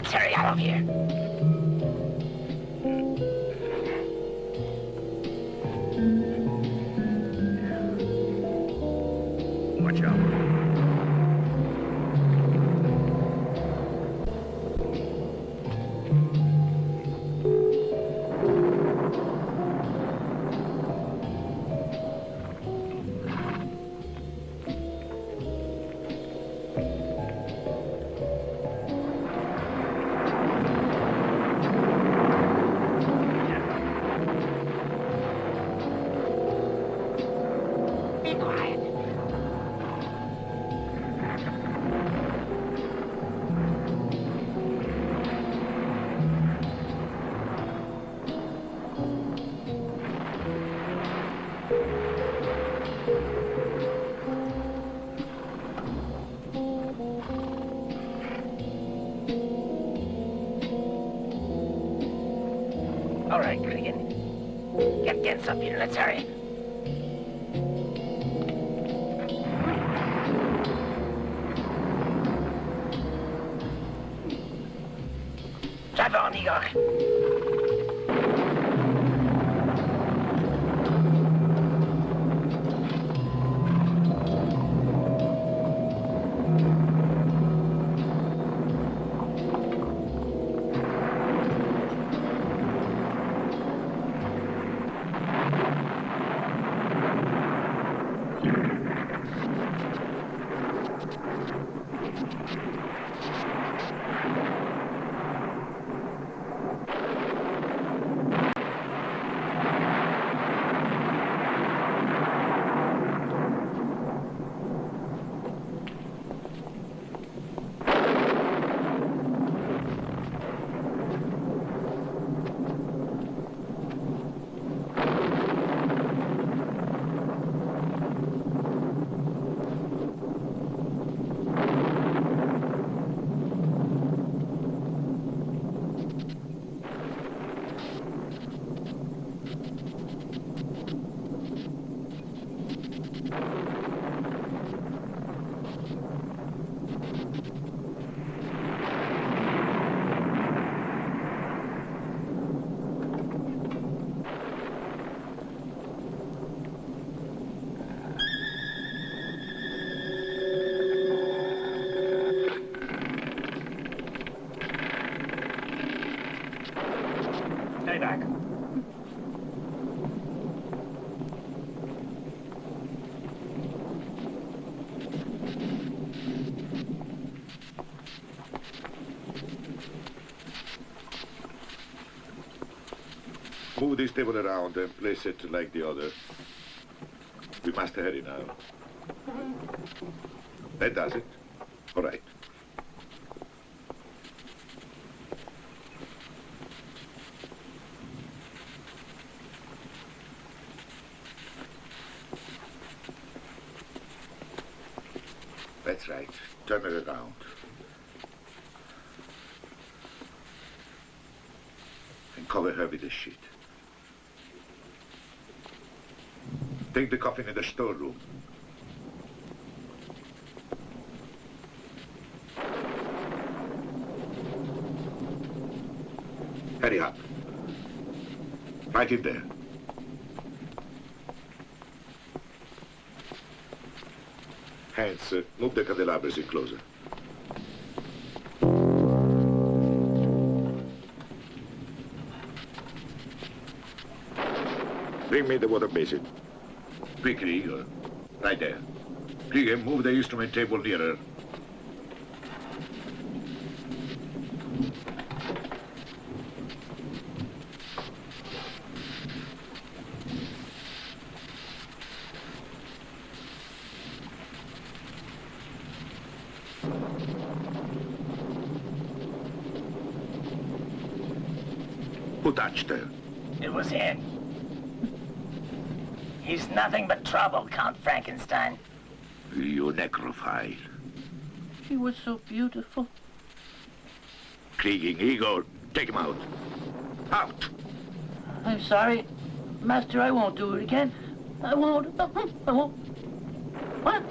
Let's hurry out of here. Watch out. All right, Cregan. Get up here. Let's hurry. Drive on, Igor. Stay back. Move this table around and place it like the other. We must hurry now. That does it. All right. That's right. Turn it around. And cover her with a sheet. Take the coffin in the storeroom. Hurry up. Right in there. Hands, move the candelabras in closer. Bring me the water basin. Quickly, Igor. Right there. Krieger, move the instrument table nearer. Who touched her? It was him. He's nothing but trouble, Count Frankenstein. You necrophile. She was so beautiful. Krieging, Igor, take him out. Out! I'm sorry, Master, I won't do it again. I won't. I won't. What?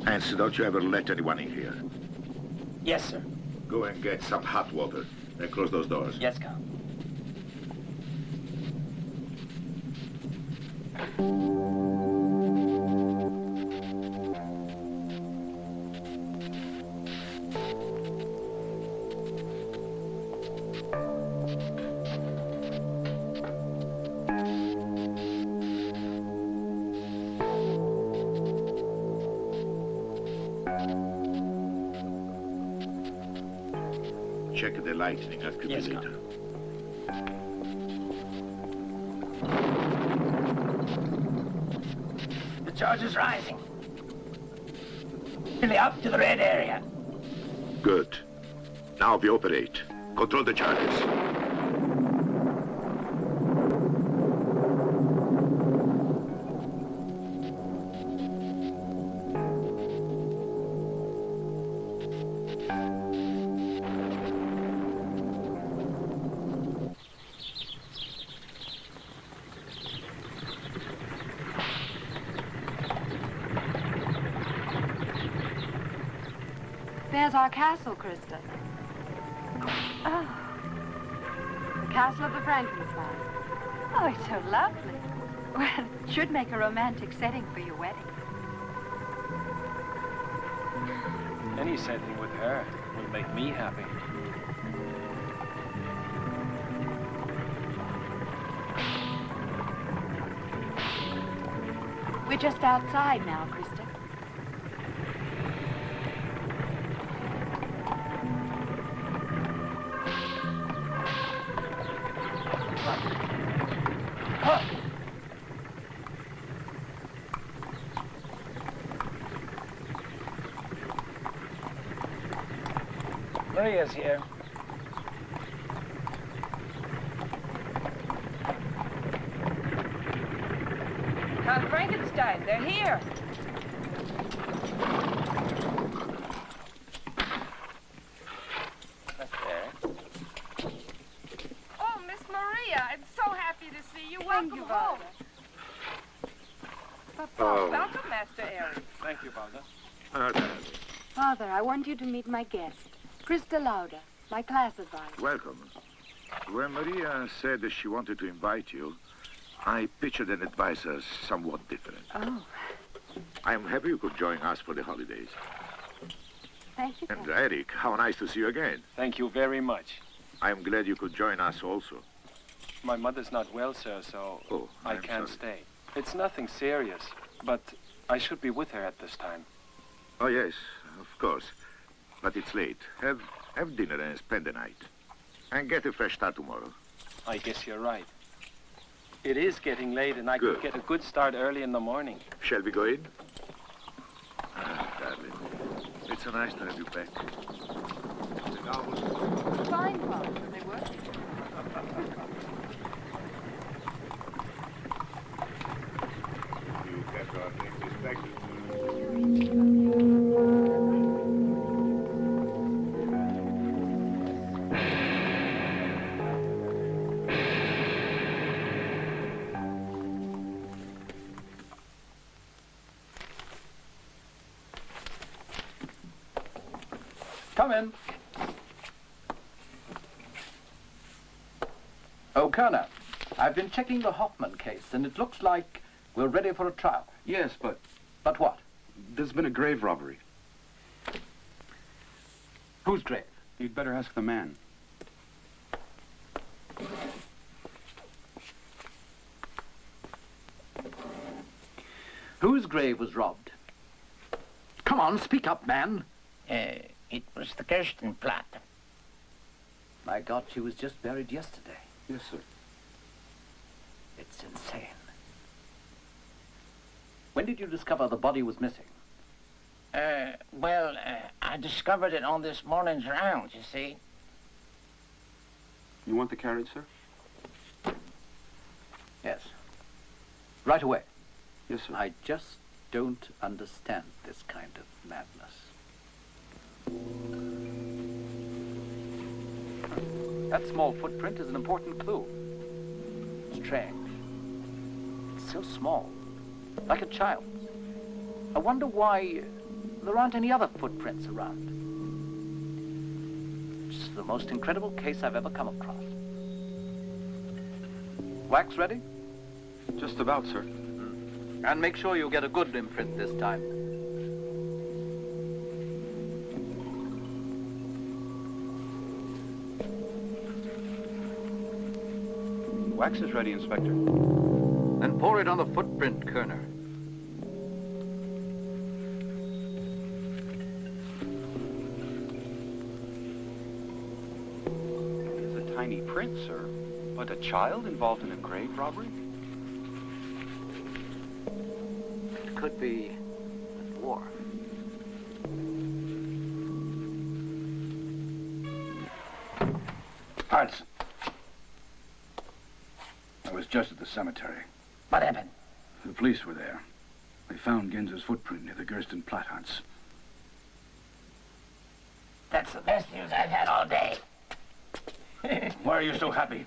Hans, don't you ever let anyone in here. Yes, sir. Go and get some hot water. And close those doors. Yes, Count. Check the lightning accumulator. The charge is rising. Nearly up to the red area. Good. Now we operate. Control the charges. There's our castle, Krista. Oh. The castle of the Frankenstein. Oh, it's so lovely. Well, it should make a romantic setting for your wedding. Any setting with her will make me happy. We're just outside now, Krista. Maria's here. Count Frankenstein, they're here. That's there. Oh, Miss Maria, I'm so happy to see you. Welcome you, home. Oh. Welcome, Master Eric. Thank you, Father. Father, I want you to meet my guest, Krista Lauda, my class advisor. Welcome. When Maria said that she wanted to invite you, I pictured an advisor somewhat different. Oh, I am happy you could join us for the holidays. thank you, And Captain. Eric, how nice to see you again. Thank you very much. I am glad you could join us also. My mother's not well, sir, so Oh, I I'm can't sorry. stay. It's nothing serious, but I should be with her at this time. Oh, yes, of course. But it's late. Have dinner and spend the night. And get a fresh start tomorrow. I guess you're right. It is getting late, and I could Good. get a good start early in the morning. Shall we go in? Ah, darling. It's so nice to have you back. The novels. Fine, Father, they were. You kept our things respected. Come in. O'Connor, I've been checking the Hoffman case, and it looks like we're ready for a trial. Yes, but But what? there's been a grave robbery. Whose grave? You'd better ask the man. Whose grave was robbed? Come on, speak up, man. It was the Kirstenplatte. My God, she was just buried yesterday. Yes, sir. It's insane. When did you discover the body was missing? Well, I discovered it on this morning's rounds, you see. You want the carriage, sir? Yes. Right away. Yes, sir. I just don't understand this kind of madness. That small footprint is an important clue. Strange. It's so small, like a child's. I wonder why there aren't any other footprints around. It's the most incredible case I've ever come across. Wax ready? Just about, sir. And make sure you get a good imprint this time. Wax is ready, Inspector. Then pour it on the footprint, Kerner. It's a tiny print, sir. But a child involved in a grave robbery? It could be a dwarf. Arts. I was just at the cemetery. What happened? The police were there. They found Ginzer's footprint near the Gersten Platthans. That's the best news I've had all day. Why are you so happy?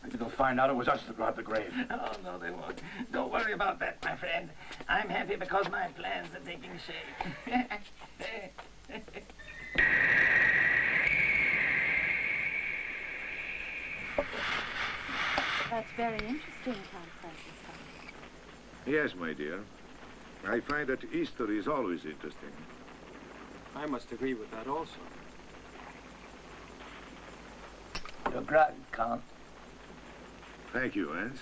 Maybe they'll find out it was us that robbed the grave. Oh, no, they won't. Don't worry about that, my friend. I'm happy because my plans are taking shape. That's very interesting, Count Frankenstein. Yes, my dear. I find that history is always interesting. I must agree with that also. Your grog, Count. Thank you, Hans.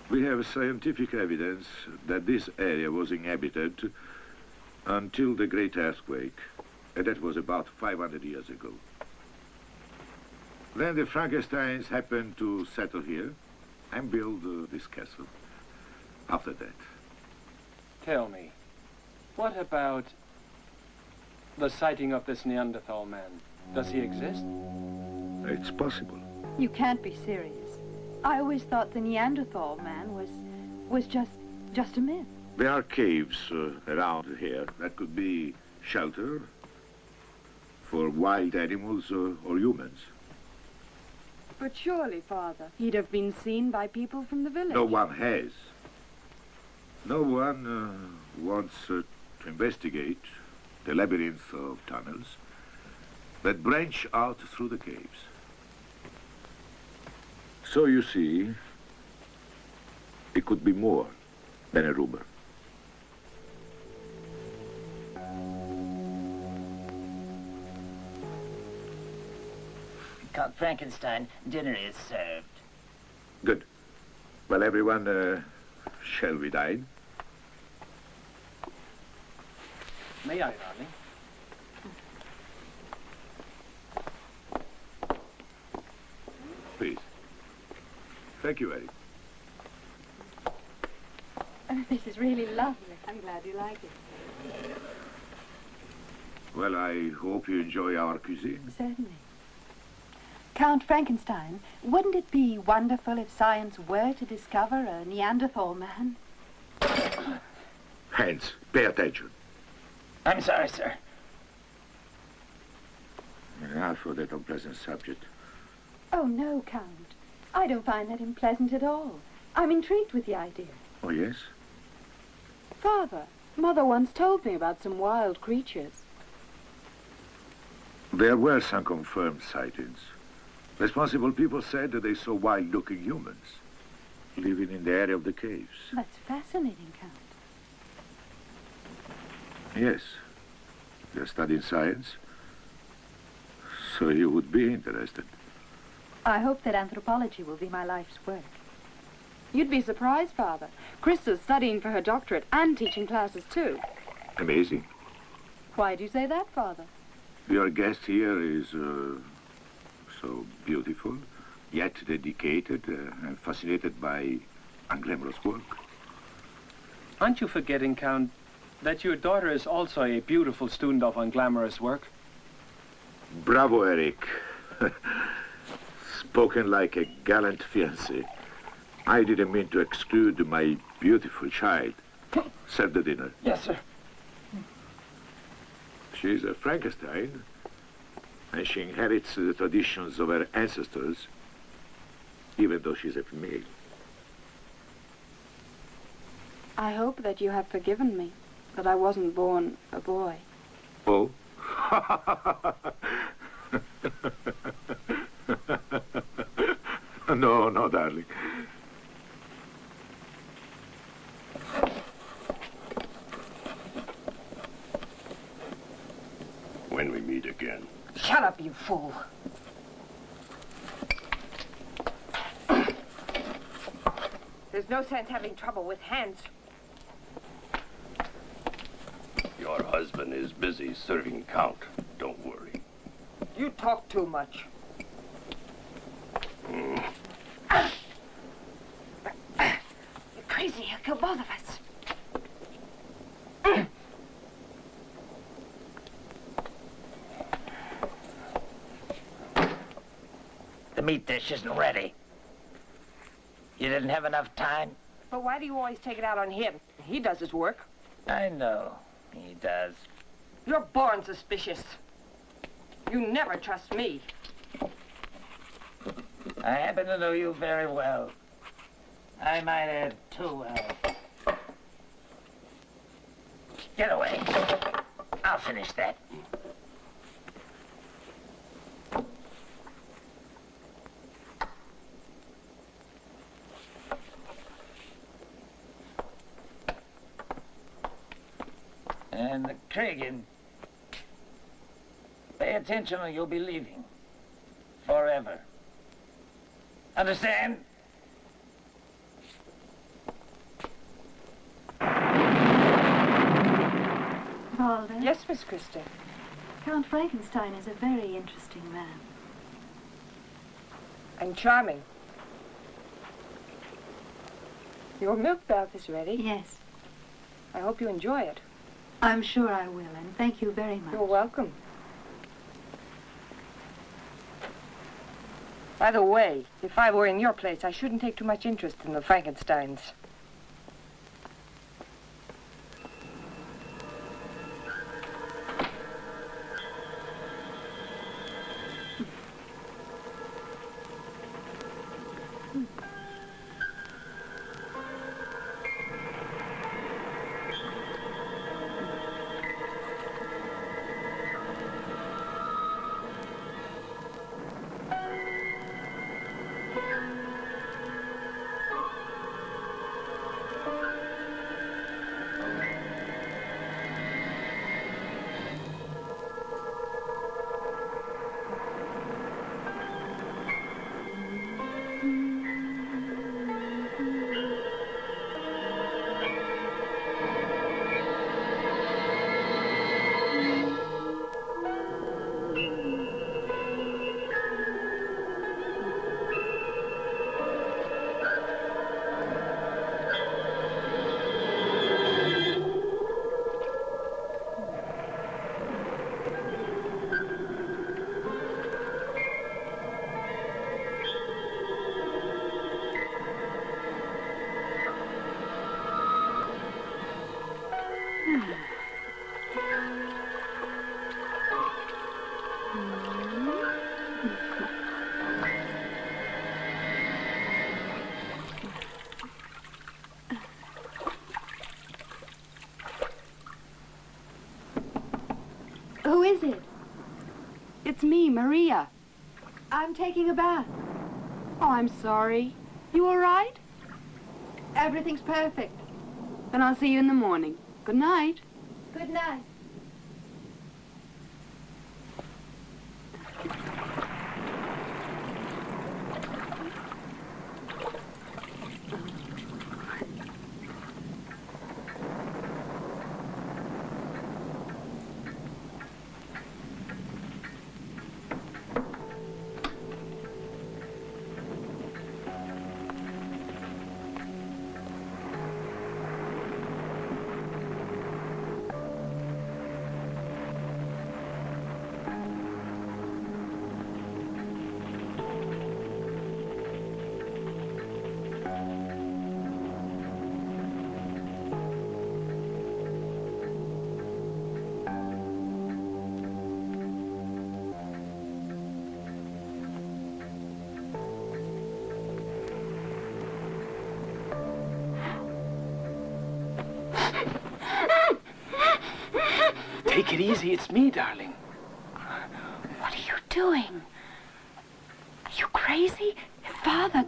We have scientific evidence that this area was inhabited until the Great Earthquake, and that was about 500 years ago. Then the Frankensteins happened to settle here and build this castle. After that. Tell me, what about the sighting of this Neanderthal man? Does he exist? It's possible. You can't be serious. I always thought the Neanderthal man was just a myth. There are caves around here that could be shelter for wild animals or humans. But surely, Father, he'd have been seen by people from the village. No one has. No one wants to investigate the labyrinth of tunnels that branch out through the caves. So you see, it could be more than a rumor. Count Frankenstein, dinner is served. Good. Well, everyone, shall we dine? May I, darling? Please. Thank you, Eric. Oh, this is really lovely. I'm glad you like it. Well, I hope you enjoy our cuisine. Certainly. Count Frankenstein, wouldn't it be wonderful if science were to discover a Neanderthal man? Hans, pay attention. I'm sorry, sir. Enough for that unpleasant subject. Oh, no, Count. I don't find that unpleasant at all. I'm intrigued with the idea. Oh, yes? Father, Mother once told me about some wild creatures. There were some confirmed sightings. Responsible people said that they saw wild-looking humans living in the area of the caves. That's fascinating, Count. Yes. You're studying science, so you would be interested. I hope that anthropology will be my life's work. You'd be surprised, Father. Krista's studying for her doctorate and teaching classes, too. Amazing. Why do you say that, Father? Your guest here is so beautiful, yet dedicated and fascinated by unglamorous work. Aren't you forgetting, Count, that your daughter is also a beautiful student of unglamorous work? Bravo, Eric. Spoken like a gallant fiancé. I didn't mean to exclude my beautiful child. Serve the dinner. Yes, sir. She's a Frankenstein, and she inherits the traditions of her ancestors, even though she's a female. I hope that you have forgiven me, that I wasn't born a boy. Oh? No, no, darling. When we meet again. Shut up, you fool. There's no sense having trouble with hands. Your husband is busy serving count. Don't worry. You talk too much. You're crazy. He'll kill both of us. The meat dish isn't ready. You didn't have enough time? But why do you always take it out on him? He does his work. I know. He does. You're born suspicious. You never trust me. I happen to know you very well. I might add too well. Get away. I'll finish that. And the Kragan, pay attention or you'll be leaving. Forever. Understand? Walter? Yes, Miss Christie. Count Frankenstein is a very interesting man. And charming. Your milk bath is ready. Yes. I hope you enjoy it. I'm sure I will, and thank you very much. You're welcome. By the way, if I were in your place, I shouldn't take too much interest in the Frankensteins. Who is it? It's me, Maria. I'm taking a bath. Oh, I'm sorry. You all right? Everything's perfect. Then I'll see you in the morning. Good night. Good night. Take it easy, it's me, darling. What are you doing? Are you crazy? Father...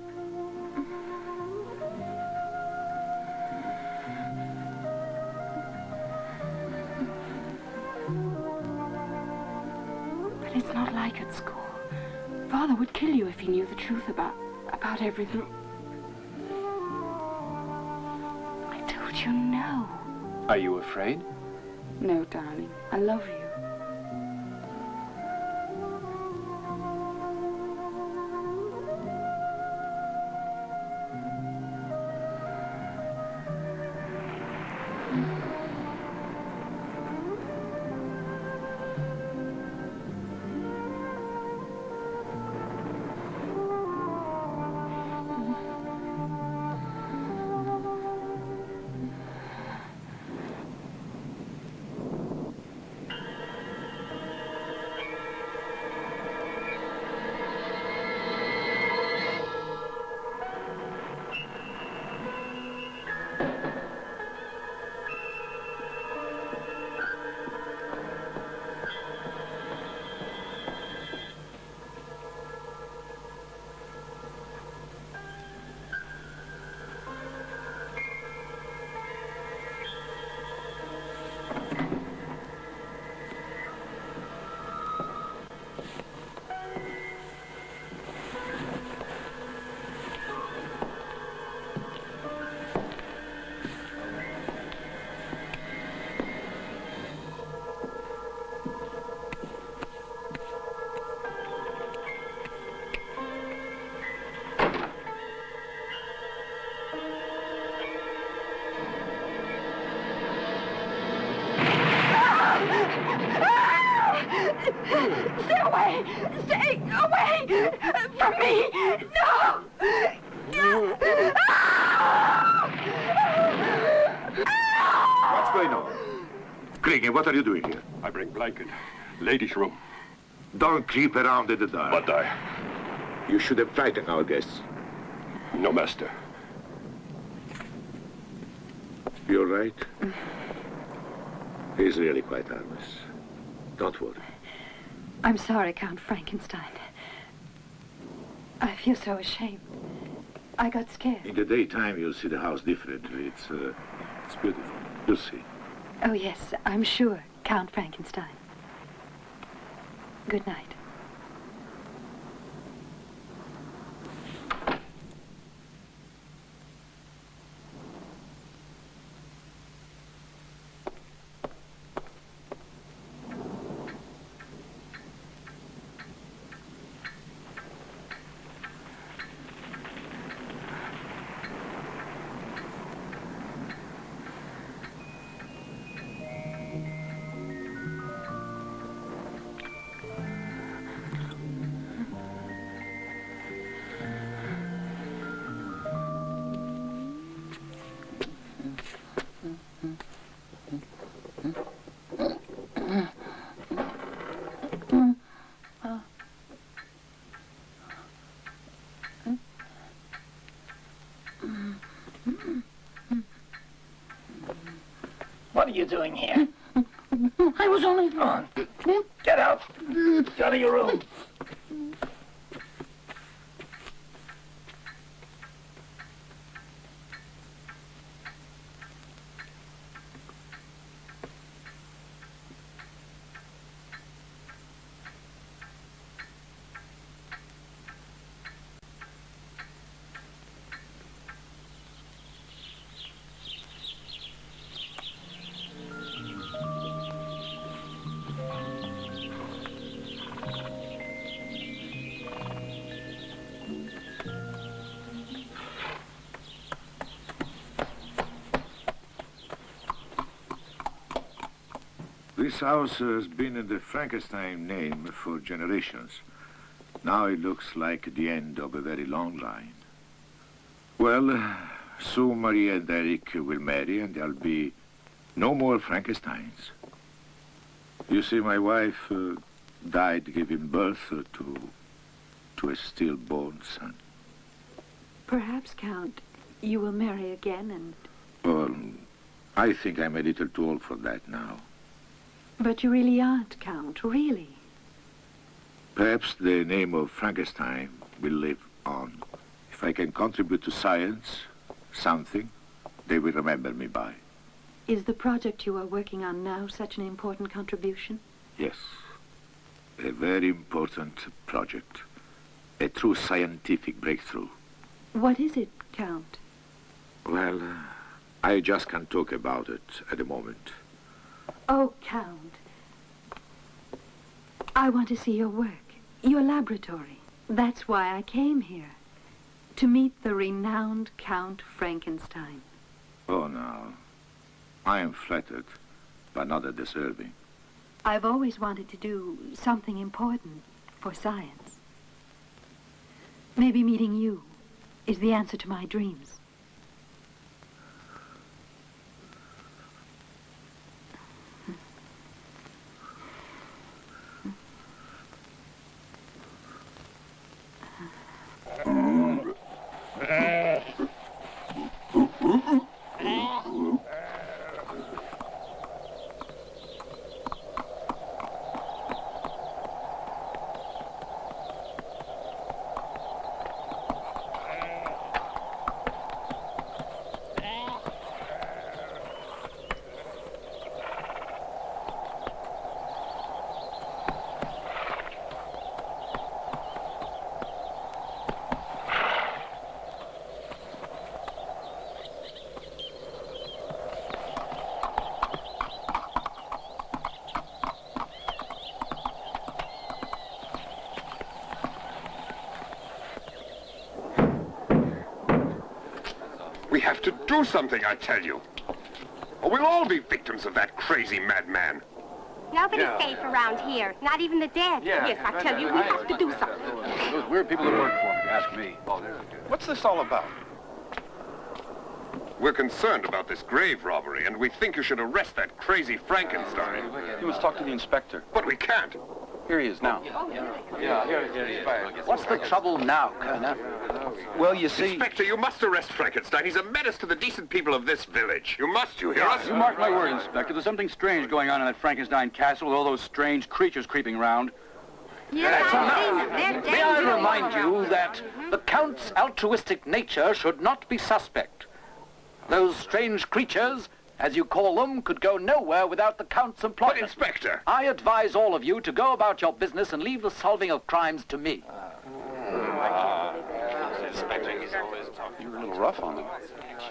But it's not like at school. Father would kill you if he knew the truth about everything. I told you no. Are you afraid? No, darling. I love you. Stay away! Stay away from me! No! What's going on? Kriegen, what are you doing here? I bring blanket. Ladies' room. Don't creep around in the dark. But You should have frightened our guests. No, master. You're right. He's really quite harmless. Don't worry. I'm sorry, Count Frankenstein. I feel so ashamed. I got scared. In the daytime, you'll see the house differently. It's beautiful. You'll see. Oh, yes, I'm sure, Count Frankenstein. Good night. What are you doing here? I was only... Come on. Get out. Get out of your room. This house has been in the Frankenstein name for generations. Now it looks like the end of a very long line. Well, soon Maria and Eric will marry and there'll be no more Frankensteins. You see, my wife died giving birth to a stillborn son. Perhaps, Count, you will marry again and... Well, I think I'm a little too old for that now. But you really aren't, Count, really. Perhaps the name of Frankenstein will live on. If I can contribute to science, something, they will remember me by. Is the project you are working on now such an important contribution? Yes. A very important project. A true scientific breakthrough. What is it, Count? Well, I just can't talk about it at the moment. Oh, Count. I want to see your work, your laboratory. That's why I came here. To meet the renowned Count Frankenstein. Oh, no. I am flattered, but not that deserving. I've always wanted to do something important for science. Maybe meeting you is the answer to my dreams. We have to do something, I tell you. Or we'll all be victims of that crazy madman. Nobody's safe around here, not even the dead. Yes, I tell you, we have to do something. Those weird people that work for me, ask me. What's this all about? We're concerned about this grave robbery, and we think you should arrest that crazy Frankenstein. You must talk to the inspector. But we can't. Here he is now. Yeah, here he is. What's the trouble now, Colonel? Well, you see... Inspector, you must arrest Frankenstein. He's a menace to the decent people of this village. You must, you hear us? You mark my word, Inspector. There's something strange going on in that Frankenstein castle with all those strange creatures creeping around. Yes, I've seen them. They're dangerous. May I remind you that the Count's altruistic nature should not be suspect. Those strange creatures, as you call them, could go nowhere without the Count's employment. But, Inspector! I advise all of you to go about your business and leave the solving of crimes to me. You're a little rough on them.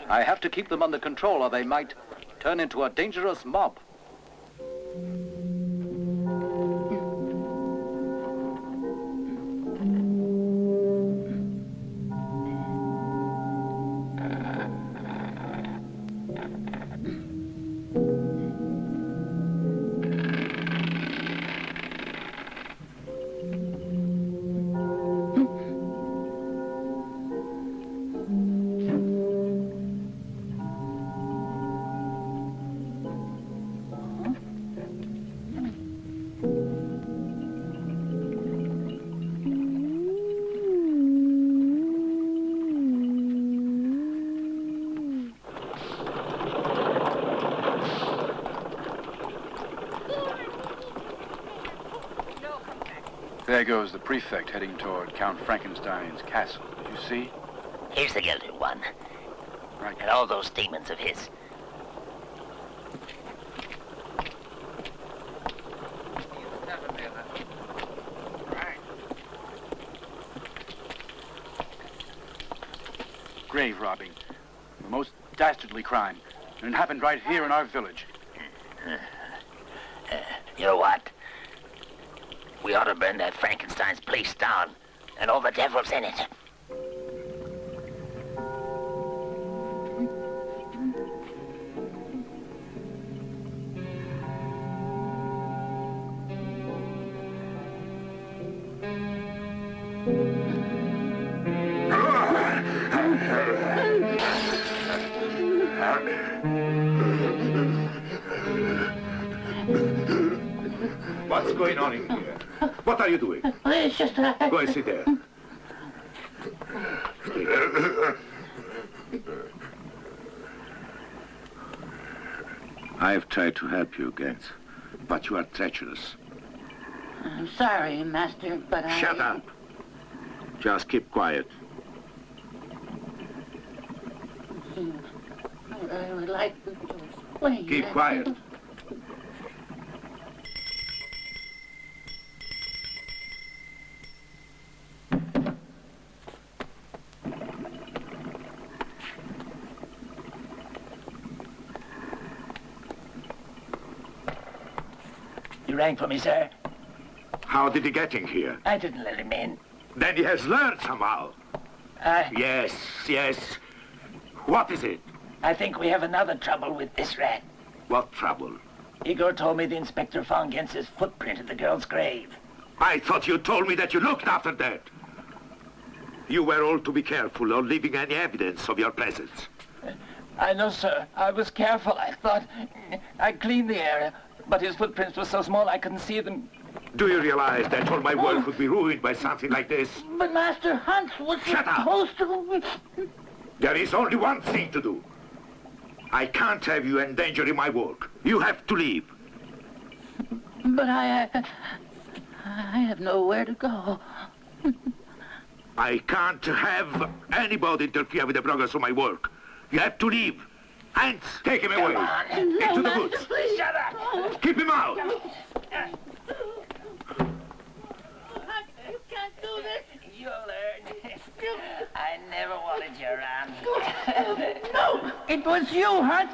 I have to keep them under control, or they might turn into a dangerous mob. There goes the prefect heading toward Count Frankenstein's castle. Did you see? Here's the guilty one. Right. And all those demons of his. Grave robbing. The most dastardly crime. And it happened right here in our village. You know what? We ought to burn that Frankenstein's place down, and all the devils in it. What's going on in here? What are you doing? It's just Go and sit there. I have tried to help you, Gens, But you are treacherous. I'm sorry, Master, but I... Shut up. Just keep quiet. I would like to explain... Keep quiet. You rang for me, sir? How did he get in here? I didn't let him in. Then he has learned somehow. Yes, yes. What is it? I think we have another trouble with this rat. What trouble? Igor told me the inspector found Gens's footprint at the girl's grave. I thought you told me that you looked after that. You were all to be careful of leaving any evidence of your presence. I know, sir. I was careful. I thought... I cleaned the area, but his footprints were so small I couldn't see them. Do you realize that all my work would be ruined by something like this? But Master Hunt was supposed to... There is only one thing to do. I can't have you endangering my work. You have to leave. But I have nowhere to go. I can't have anybody interfere with the progress of my work. You have to leave. Hans, take him away. Into the woods. Please shut up. Keep him out. You can't do this. You'll learn. I never wanted you around. No, it was you, Hunt.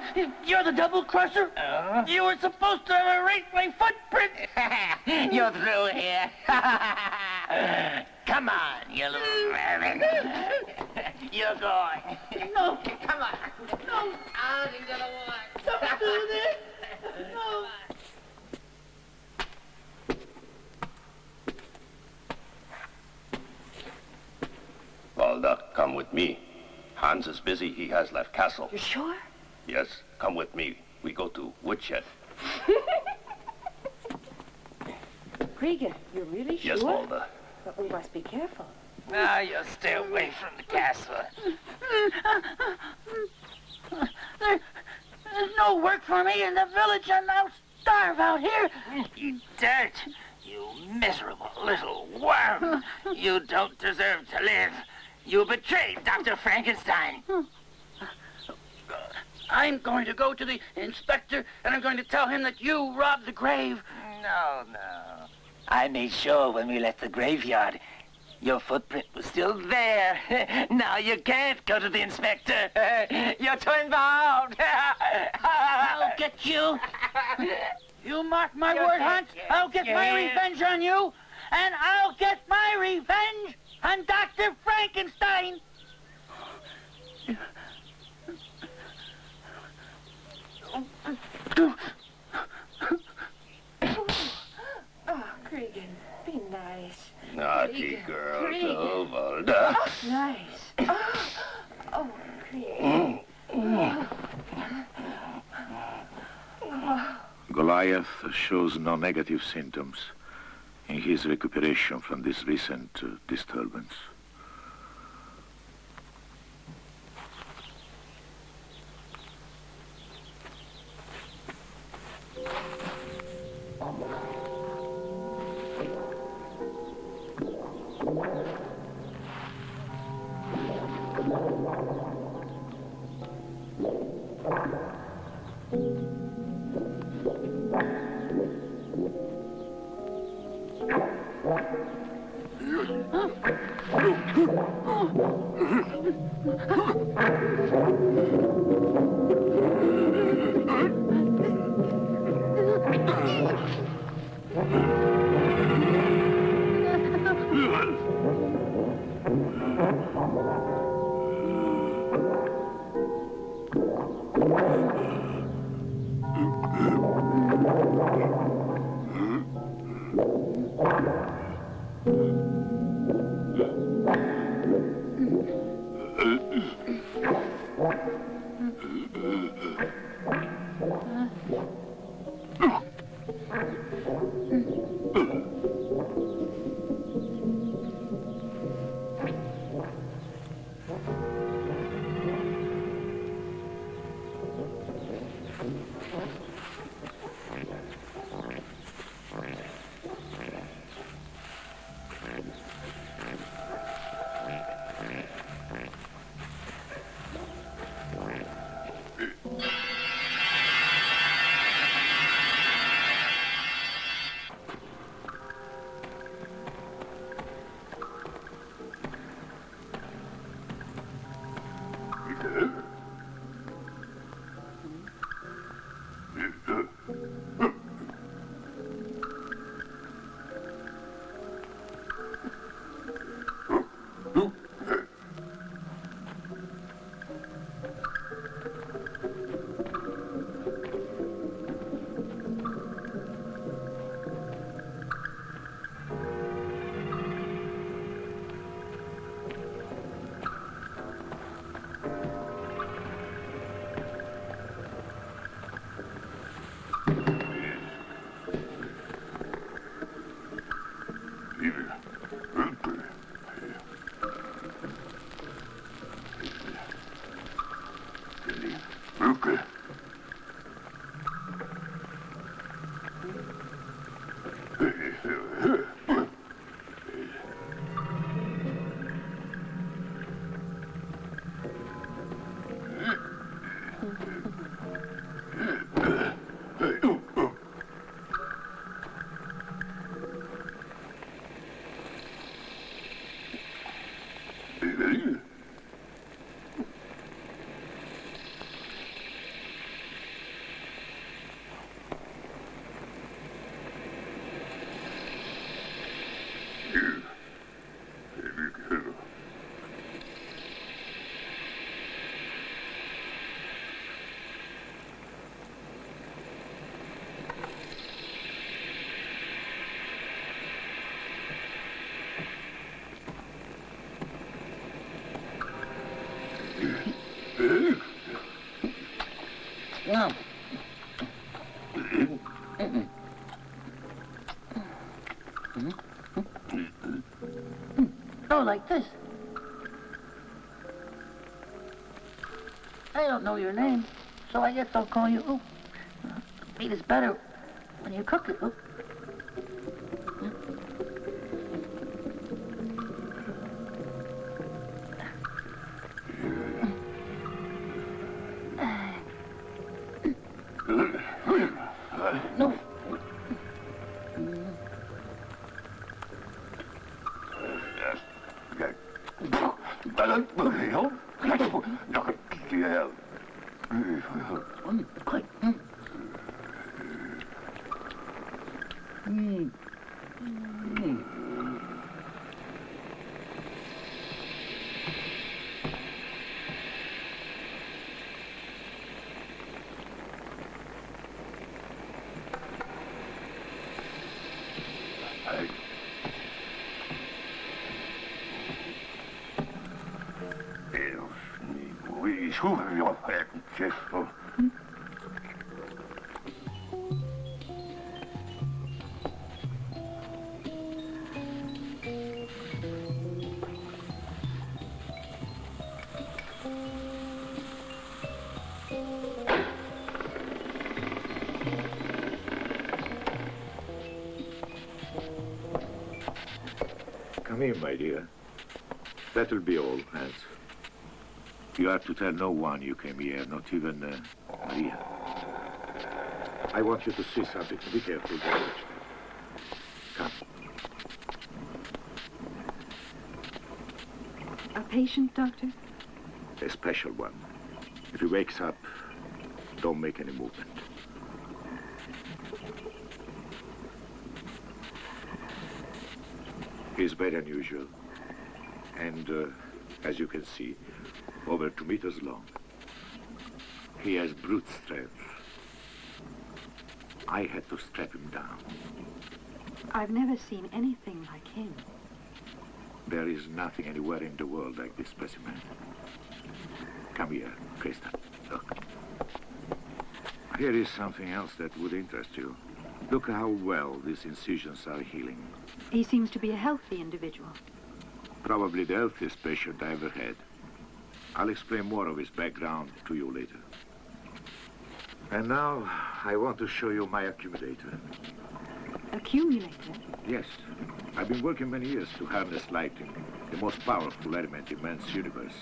You're the double crusher. You were supposed to have erased my footprint. You're through here. Come on, you little rabbit. You're going. No. Come on. No. Out into the woods. Don't do this. No. Walda, come with me. Hans is busy. He has left castle. You sure? Yes, come with me. We go to woodshed. Krieger, you're really sure? Yes, Walda. But we must be careful. Now you stay away from the castle. There's no work for me in the village, and I'll starve out here. You dirt. You miserable little worm. You don't deserve to live. You betrayed Dr. Frankenstein. I'm going to go to the inspector, and I'm going to tell him that you robbed the grave. No. I made sure when we left the graveyard, your footprint was still there. Now you can't go to the inspector. You're too involved. I'll get you. You mark my word, Hunt. I'll get my revenge on you, and I'll get my revenge on Dr. Frankenstein. Oh, Krieger, be nice. Naughty Krieger. girl, Krieger. so Walda. Nice. Oh, Krieger. Goliath shows no negative symptoms in his recuperation from this recent disturbance. No. Oh, like this. I don't know your name, so I guess I'll call you Oop. Meat is better when you cook it, Oop. No. Quick. Come here, my dear. That will be all, Hans. You are to tell no one you came here, not even Maria. I want you to see something. Be careful. Come. A patient, Doctor? A special one. If he wakes up, don't make any movement. He's very unusual. And, as you can see, over 2 meters long. He has brute strength. I had to strap him down. I've never seen anything like him. There is nothing anywhere in the world like this specimen. Come here, Krista. Look. Here is something else that would interest you. Look how well these incisions are healing. He seems to be a healthy individual. Probably the healthiest patient I ever had. I'll explain more of his background to you later. And now, I want to show you my accumulator. Accumulator? Yes. I've been working many years to harness lighting, the most powerful element in man's universe.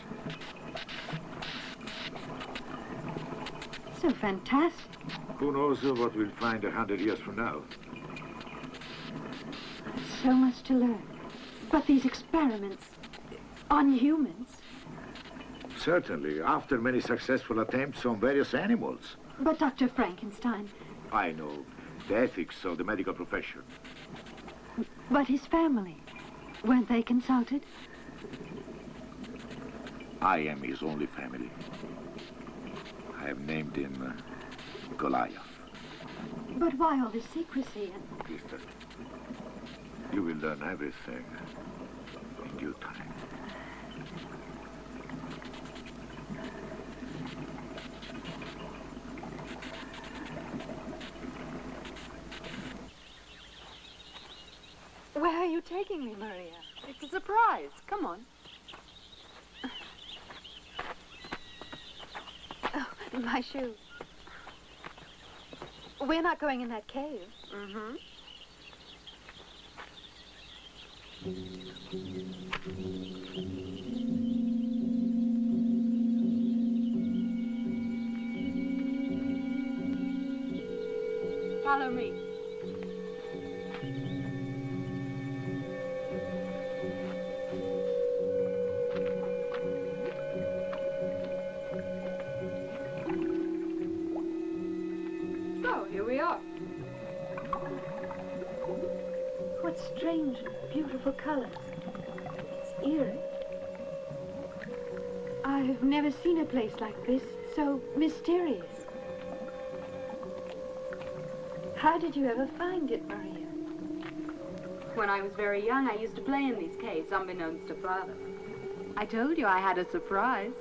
So fantastic. Who knows what we'll find 100 years from now? So much to learn. But these experiments on humans? Certainly, after many successful attempts on various animals. But Dr. Frankenstein... I know. The ethics of the medical profession. But his family, weren't they consulted? I am his only family. I have named him Goliath. But why all this secrecy and... Krista, you will learn everything in due time. Where are you taking me, Maria? It's a surprise. Come on. Oh, my shoe. We're not going in that cave. Mm-hmm. Follow me. So, here we are. What strange, beautiful colors. It's eerie. I've never seen a place like this, so mysterious. How did you ever find it, Maria? When I was very young, I used to play in these caves, unbeknownst to Father. I told you I had a surprise.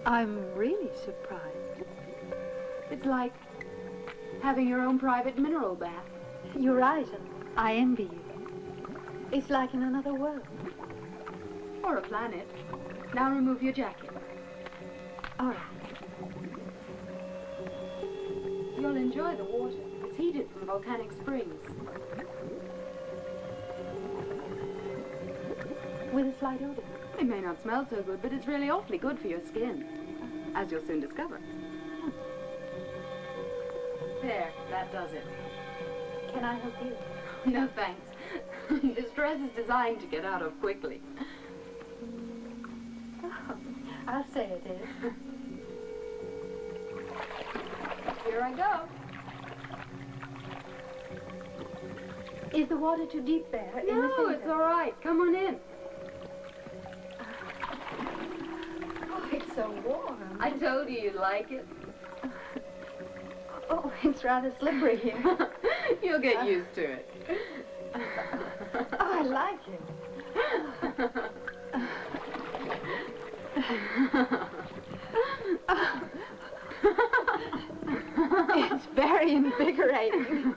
I'm really surprised. It's like having your own private mineral bath. You're right, and I envy you. It's like in another world. Or a planet. Now remove your jacket. All right. You'll enjoy the water. It's heated from volcanic springs. With a slight odor. It may not smell so good, but it's really awfully good for your skin, as you'll soon discover. There, that does it. Can I help you? No, thanks. This dress is designed to get out of quickly. Oh, I'll say it is. Here I go. Is the water too deep there? No, it's all right. Come on in. Oh, it's so warm. I told you you'd like it. Oh, it's rather slippery here. You'll get used to it. Oh, I like it. It's very invigorating.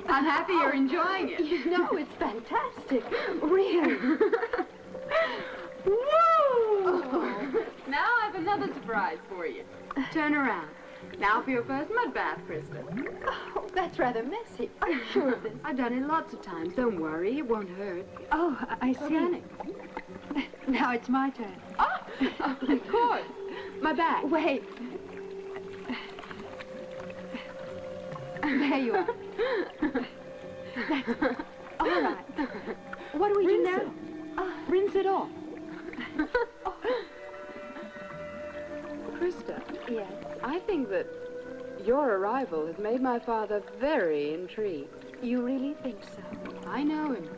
I'm happy you're enjoying it. You know, it's fantastic. Really. Woo! Oh. Now I have another surprise for you. Turn around. Now for your first mud bath, Krista. Oh, that's rather messy. Are you sure of this? I've done it lots of times. Don't worry, it won't hurt. Oh, I see. Organic. Now it's my turn. Oh, of course. My bag. Wait. There you are. That's all right. What do we do now? Rinse it off. Krista. Yes? I think that your arrival has made my father very intrigued. You really think so? I know him.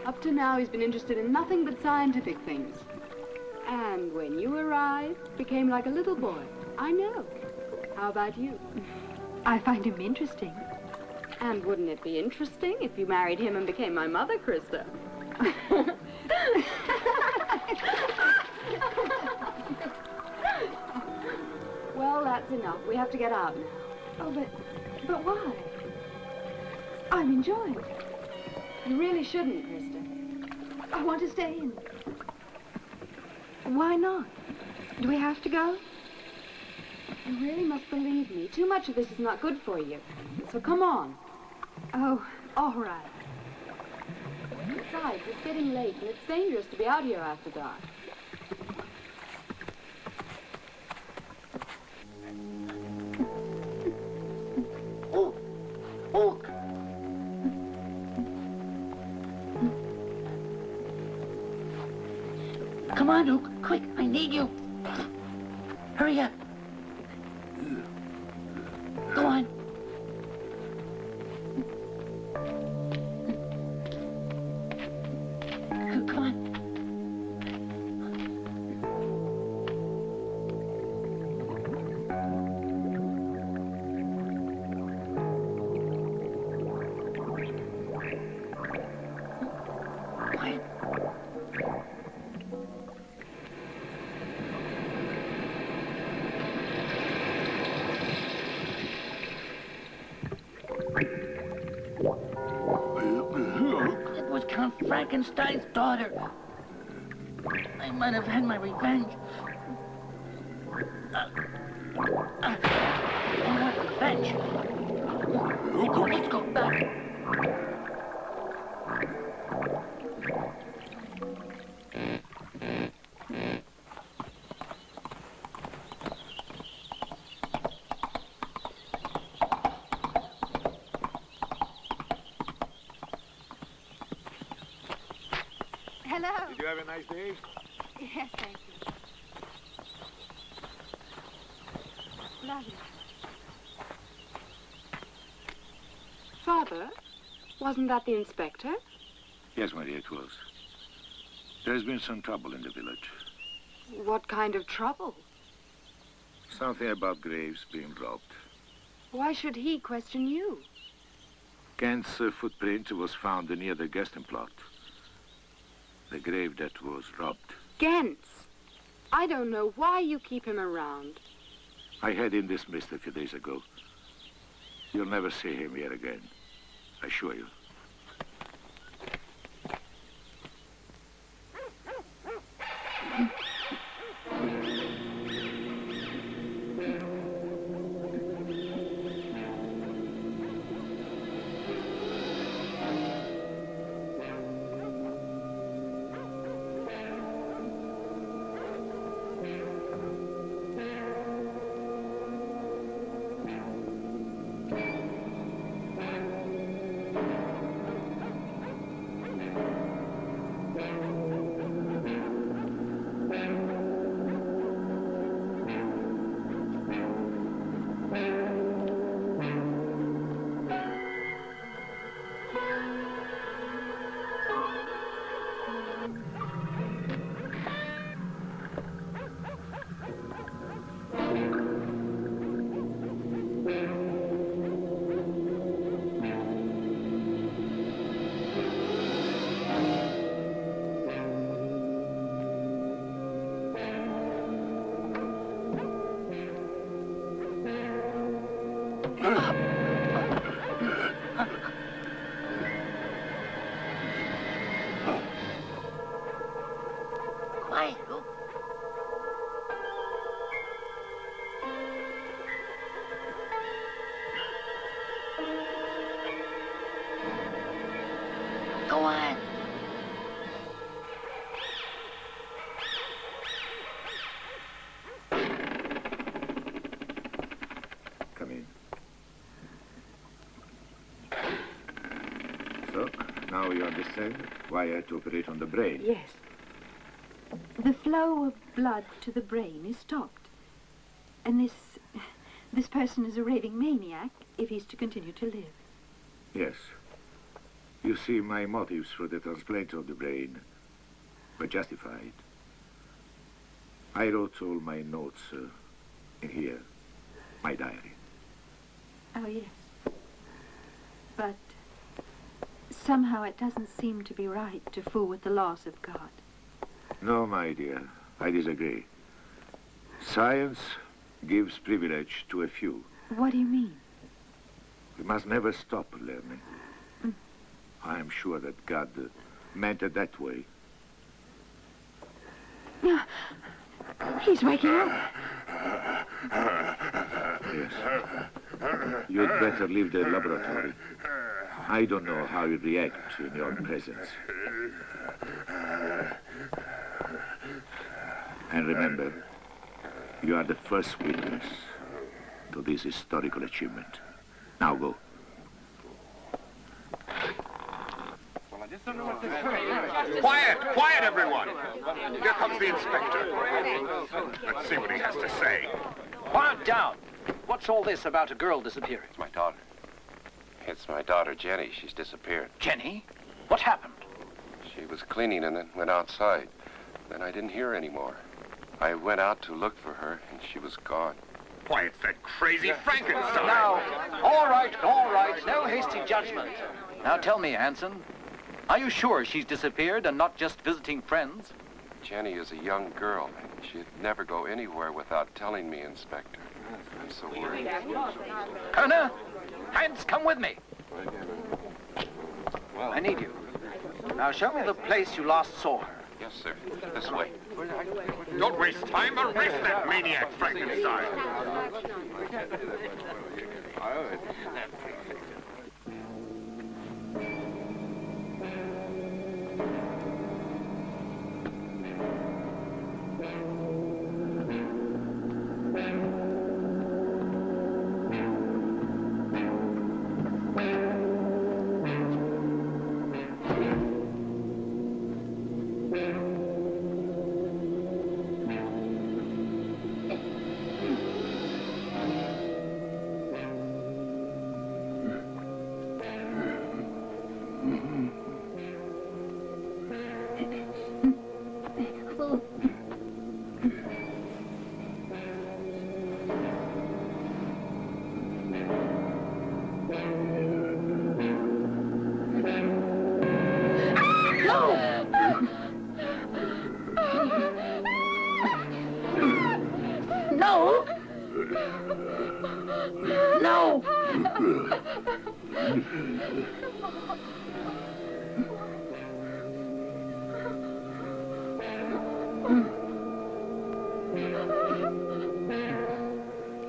Up to now, he's been interested in nothing but scientific things. And when you arrived, became like a little boy. I know. How about you? I find him interesting. And wouldn't it be interesting if you married him and became my mother, Krista? Well, that's enough. We have to get out now. Oh, but why? I'm enjoying it. You really shouldn't, Krista. I want to stay in. Why not? Do we have to go? You really must believe me. Too much of this is not good for you. So come on. Oh, all right. Besides, it's getting late, and it's dangerous to be out here after dark. Come on, Luke. Quick, I need you. Hurry up. Go on. Come on. Quiet. It was Count Frankenstein's daughter. I might have had my revenge. I want revenge. Let's go back. you have a nice day? Yes, thank you. Lovely. Father, wasn't that the inspector? Yes, my dear, it was. There's been some trouble in the village. What kind of trouble? Something about graves being robbed. Why should he question you? Kent's footprint was found near the Geston plot. The grave that was robbed. Gents. I don't know why you keep him around. I had him dismissed a few days ago. You'll never see him here again. I assure you. Quiet, look. Go on. Come in. So, now you understand why I had to operate on the brain? Yes. The flow of blood to the brain is stopped. And this person is a raving maniac if he's to continue to live. Yes. You see, my motives for the transplant of the brain were justified. I wrote all my notes in here, my diary. Oh, yes. But somehow it doesn't seem to be right to fool with the laws of God. No, my dear, I disagree. Science gives privilege to a few. What do you mean? We must never stop learning. I am sure that God meant it that way. He's waking up. Yes. You'd better leave the laboratory. I don't know how you'd react in your presence. And remember, you are the first witness to this historical achievement. Now go. Quiet! Quiet, everyone! Here comes the inspector. Let's see what he has to say. Quiet down. What's all this about a girl disappearing? It's my daughter. It's my daughter, Jenny. She's disappeared. Jenny? What happened? She was cleaning and then went outside. Then I didn't hear her anymore. I went out to look for her, and she was gone. Why, it's that crazy Frankenstein! Now, all right, no hasty judgment. Now tell me, Hanson, are you sure she's disappeared and not just visiting friends? Jenny is a young girl, and she'd never go anywhere without telling me, Inspector. I'm so worried. Kerner, Hans, come with me. I need you. Now show me the place you last saw her. Yes, sir. This way. Don't waste time. Arrest that maniac, Frankenstein.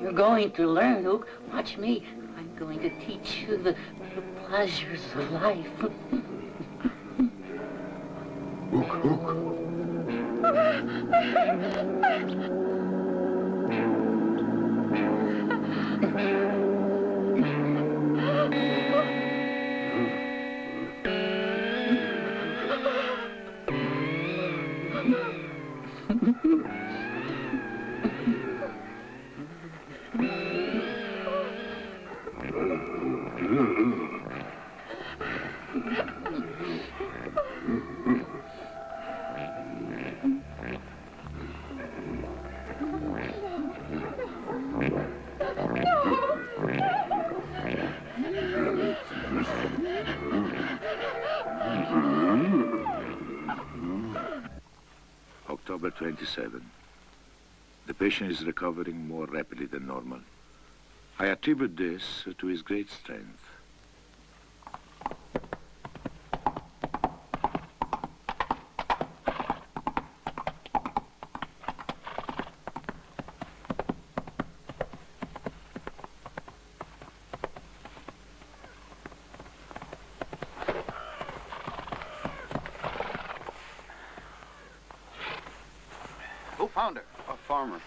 You're going to learn, Luke. Watch me. I'm going to teach you the pleasures of life. October 27. The patient is recovering more rapidly than normal. I attribute this to his great strength. Who found her? A farmer.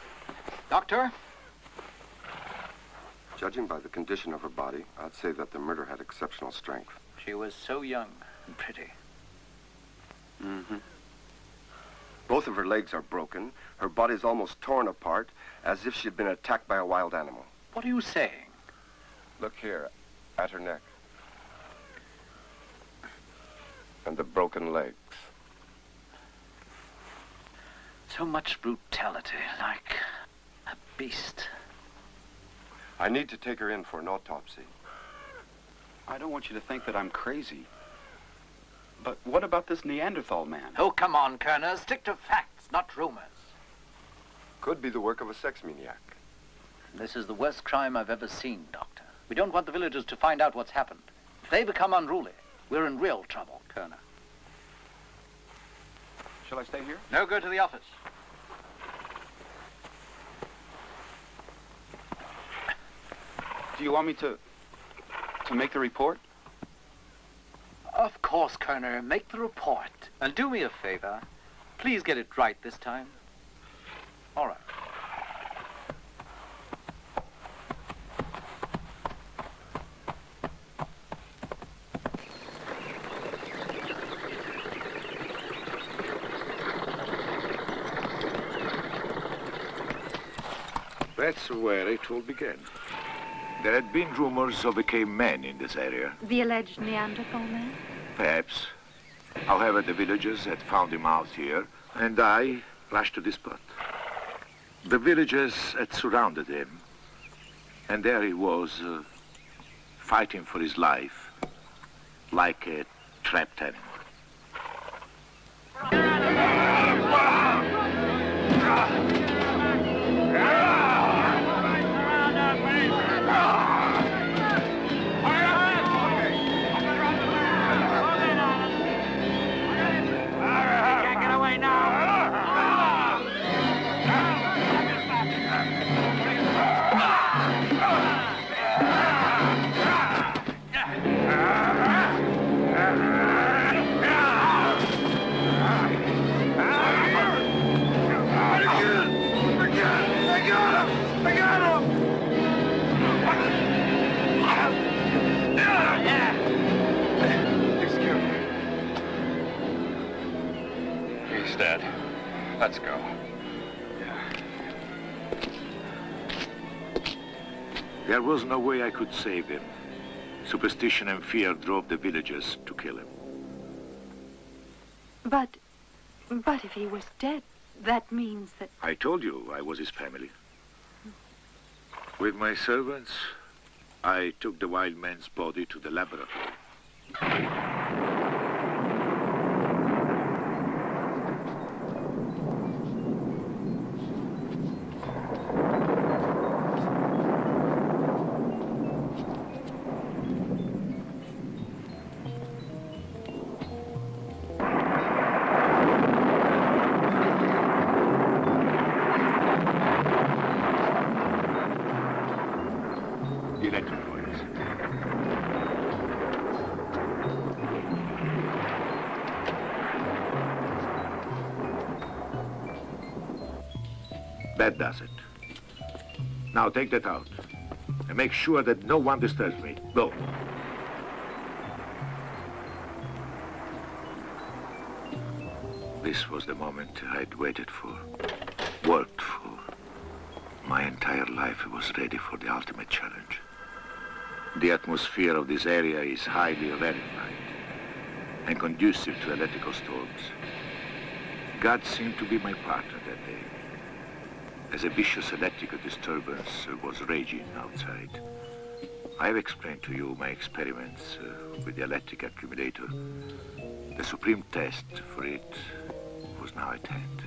Doctor? Judging by the condition of her body, I'd say that the murder had exceptional strength. She was so young and pretty. Mm-hmm. Both of her legs are broken. Her body's almost torn apart, as if she'd been attacked by a wild animal. What are you saying? Look here, at her neck. And the broken legs. So much brutality, like a beast. I need to take her in for an autopsy. I don't want you to think that I'm crazy. But what about this Neanderthal man? Oh, come on, Kerner. Stick to facts, not rumors. Could be the work of a sex maniac. This is the worst crime I've ever seen, Doctor. We don't want the villagers to find out what's happened. If they become unruly, we're in real trouble, Kerner. Shall I stay here? No, go to the office. Do you want me to make the report? Of course, Kerner. Make the report. And do me a favor. Please get it right this time. All right. That's where it all began. There had been rumors of a caveman in this area. The alleged Neanderthal man? Perhaps. However, the villagers had found him out here, and I rushed to the spot. The villagers had surrounded him, and there he was, fighting for his life, like a trapped animal. Dad. Let's go. There was no way I could save him. Superstition and fear drove the villagers to kill him. But if he was dead, that means that... I told you I was his family. With my servants, I took the wild man's body to the laboratory. That does it. Now take that out. And make sure that no one disturbs me. Go. This was the moment I'd waited for, worked for. My entire life was ready for the ultimate challenge. The atmosphere of this area is highly rarefied and conducive to electrical storms. God seemed to be my partner that day, as a vicious electrical disturbance was raging outside. I have explained to you my experiments with the electric accumulator. The supreme test for it was now at hand.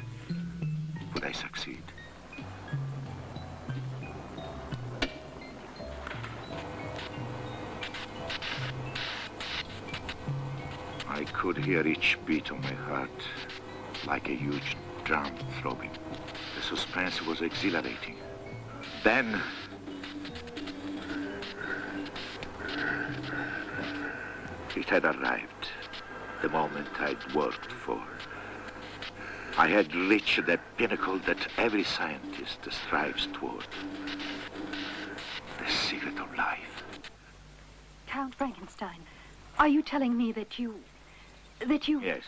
Would I succeed? I could hear each beat of my heart like a huge drum throbbing. The suspense was exhilarating. Then it had arrived, the moment I'd worked for. I had reached that pinnacle that every scientist strives toward. The secret of life. Count Frankenstein, are you telling me that you... Yes.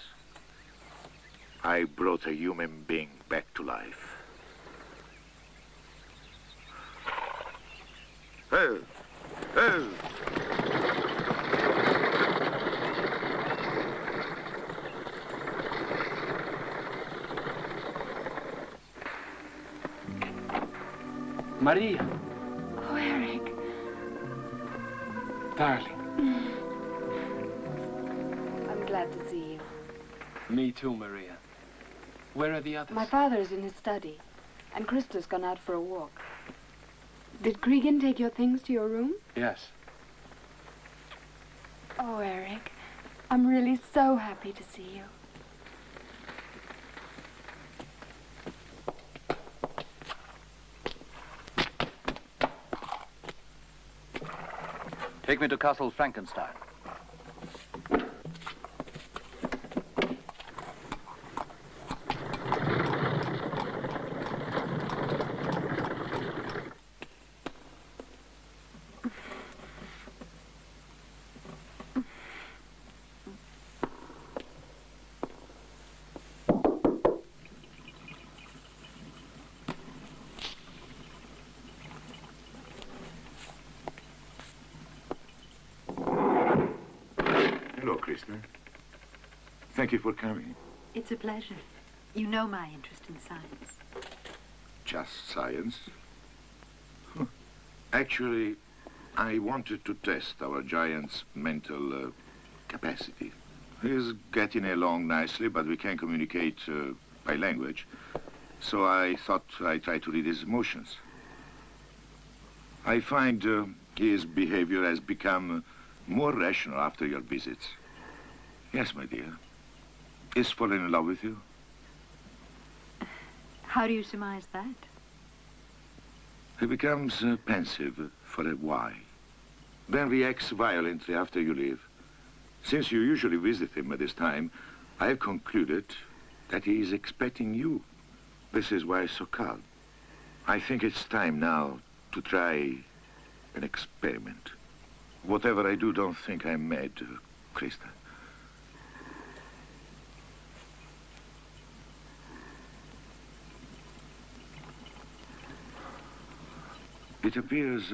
I brought a human being back to life. Hey! Hey! Maria. Oh, Eric. Darling. I'm glad to see you. Me too, Maria. Where are the others? My father is in his study, and Krista's gone out for a walk. Did Cregan take your things to your room? Yes. Oh, Eric, I'm really so happy to see you. Take me to Castle Frankenstein. Thank you for coming. It's a pleasure. You know my interest in science. Just science? Huh. Actually, I wanted to test our giant's mental capacity. He's getting along nicely, but we can't communicate by language. So I thought I'd try to read his emotions. I find his behavior has become more rational after your visits. Yes, my dear. He's fallen in love with you. How do you surmise that? He becomes pensive for a while, then reacts violently after you leave. Since you usually visit him at this time, I have concluded that he is expecting you. This is why he's so calm. I think it's time now to try an experiment. Whatever I do, don't think I'm mad, Krista. It appears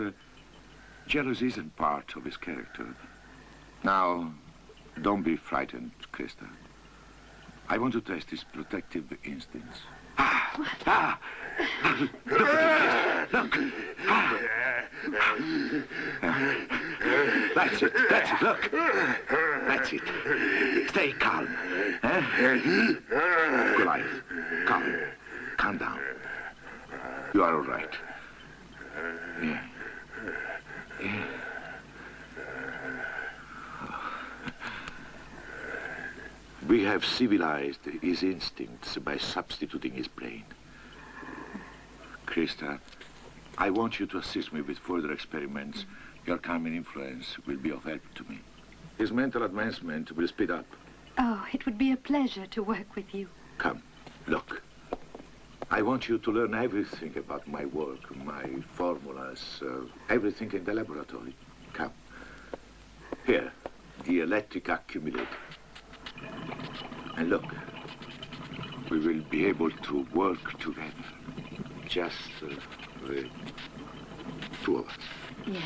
jealousy isn't part of his character. Now, don't be frightened, Krista. I want to test his protective instincts. Look at him, Krista. Look. That's it, look. That's it. Stay calm. Goliath, calm down. You are all right. Yeah. We have civilized his instincts by substituting his brain. Krista, I want you to assist me with further experiments. Your calming influence will be of help to me. His mental advancement will speed up. Oh, it would be a pleasure to work with you. Come, look. I want you to learn everything about my work, my formulas, everything in the laboratory. Come. Here, the electric accumulator. And look, we will be able to work together. Just the two of us. Yes.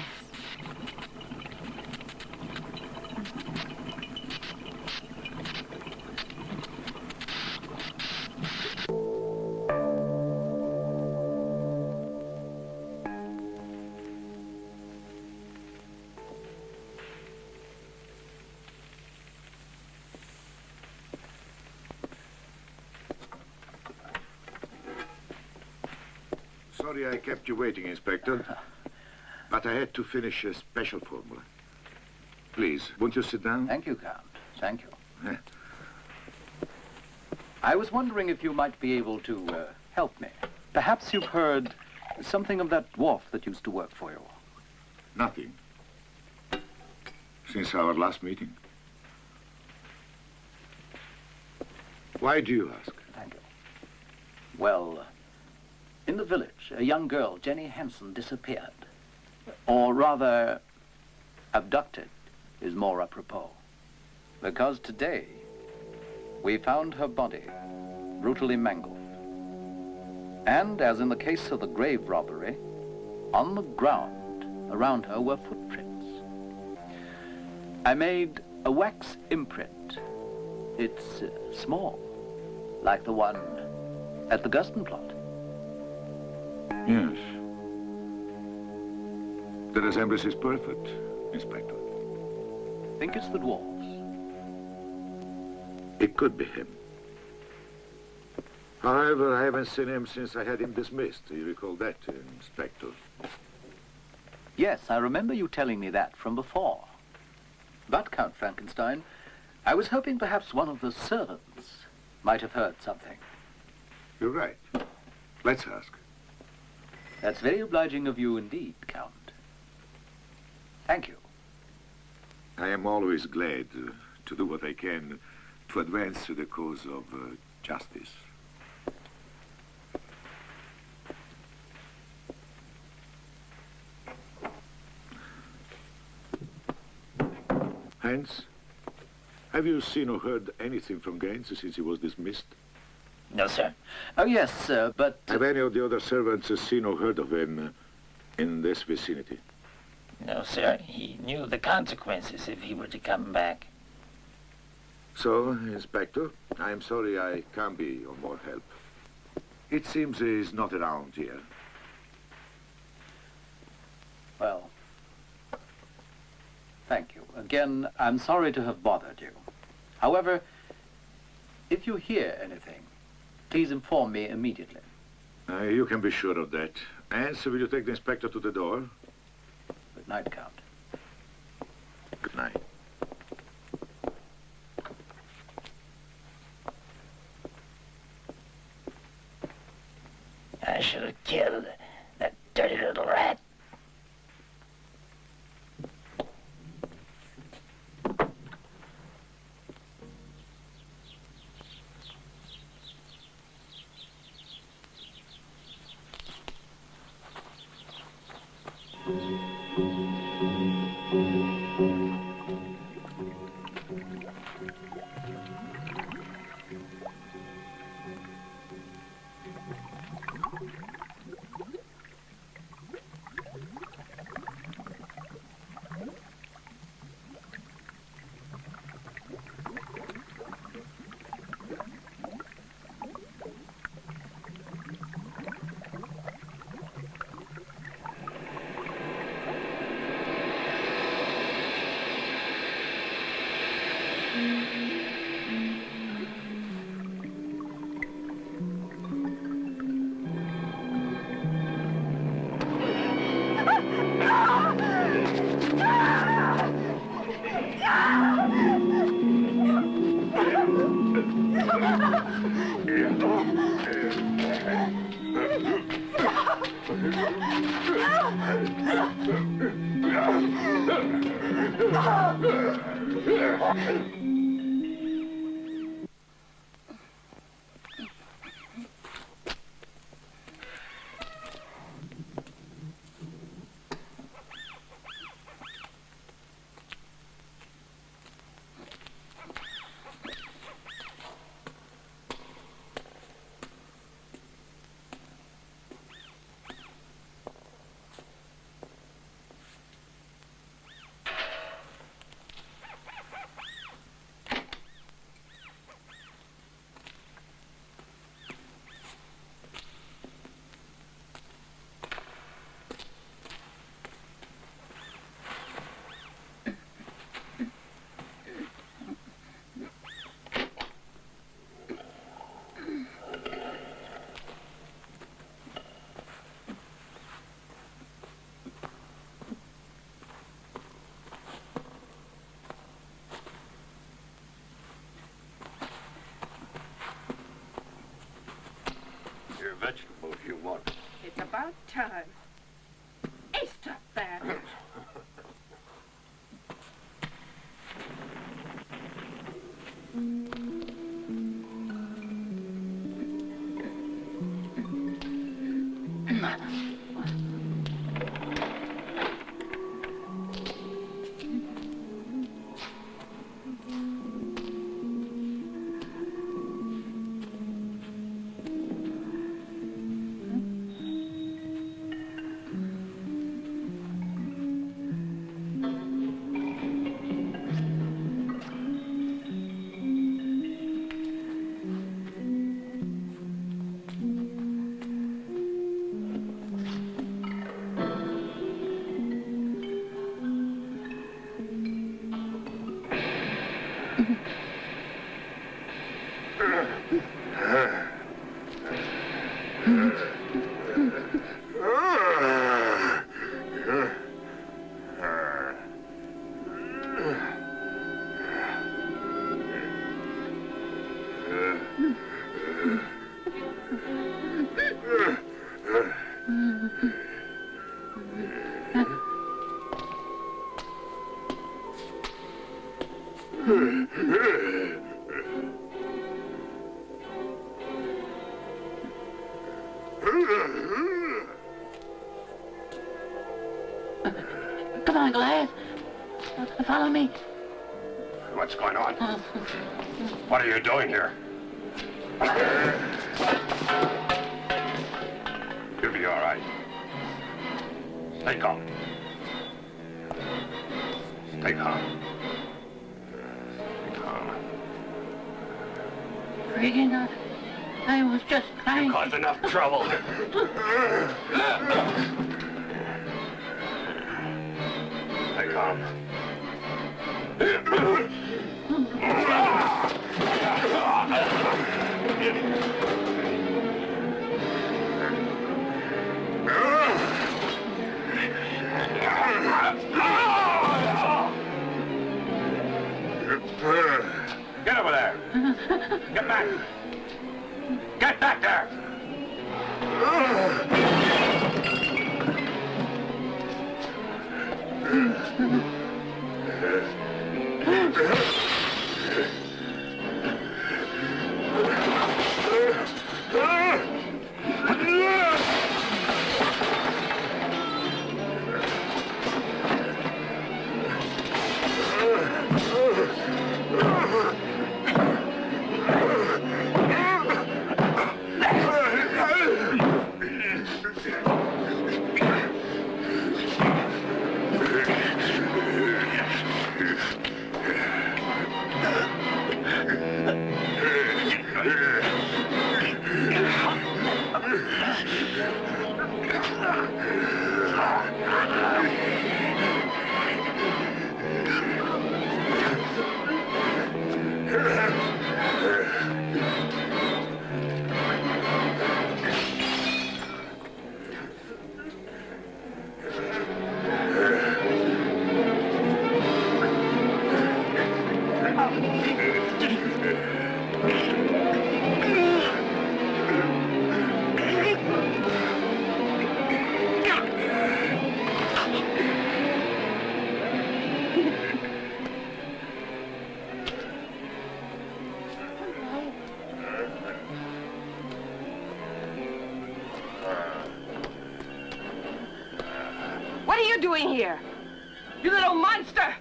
Sorry I kept you waiting, Inspector. But I had to finish a special formula. Please, won't you sit down? Thank you, Count. Thank you. Yeah. I was wondering if you might be able to help me. Perhaps you've heard something of that dwarf that used to work for you. Nothing. Since our last meeting. Why do you ask? Thank you. Well, in the village, a young girl, Jenny Hansen, disappeared. Or rather, abducted is more apropos. Because today, we found her body brutally mangled. And, as in the case of the grave robbery, on the ground around her were footprints. I made a wax imprint. It's small, like the one at the Guston plot. Yes. The resemblance is perfect, Inspector. Think it's the dwarves? It could be him. However, I haven't seen him since I had him dismissed. You recall that, Inspector? Yes, I remember you telling me that from before. But, Count Frankenstein, I was hoping perhaps one of the servants might have heard something. You're right. Let's ask. That's very obliging of you indeed, Count. Thank you. I am always glad to do what I can to advance the cause of justice. Hans, have you seen or heard anything from Gaines since he was dismissed? No, sir. Oh, yes, sir, but... Have any of the other servants seen or heard of him in this vicinity? No, sir. He knew the consequences if he were to come back. So, Inspector, I am sorry I can't be of more help. It seems he's not around here. Well, thank you. Again, I'm sorry to have bothered you. However, if you hear anything, please inform me immediately. You can be sure of that. And so will you take the inspector to the door? Good night, Count. Good night. I should have killed that dirty little rat. About time. Hey, stop that. Come on, Goliath. Follow me. What's going on? What are you doing here? You'll be all right. Stay calm. Stay calm. Stay calm. Regan, I was just trying. You caused enough trouble. Stay calm. Get over there. Get back. Get back there. What are you doing here? You little monster!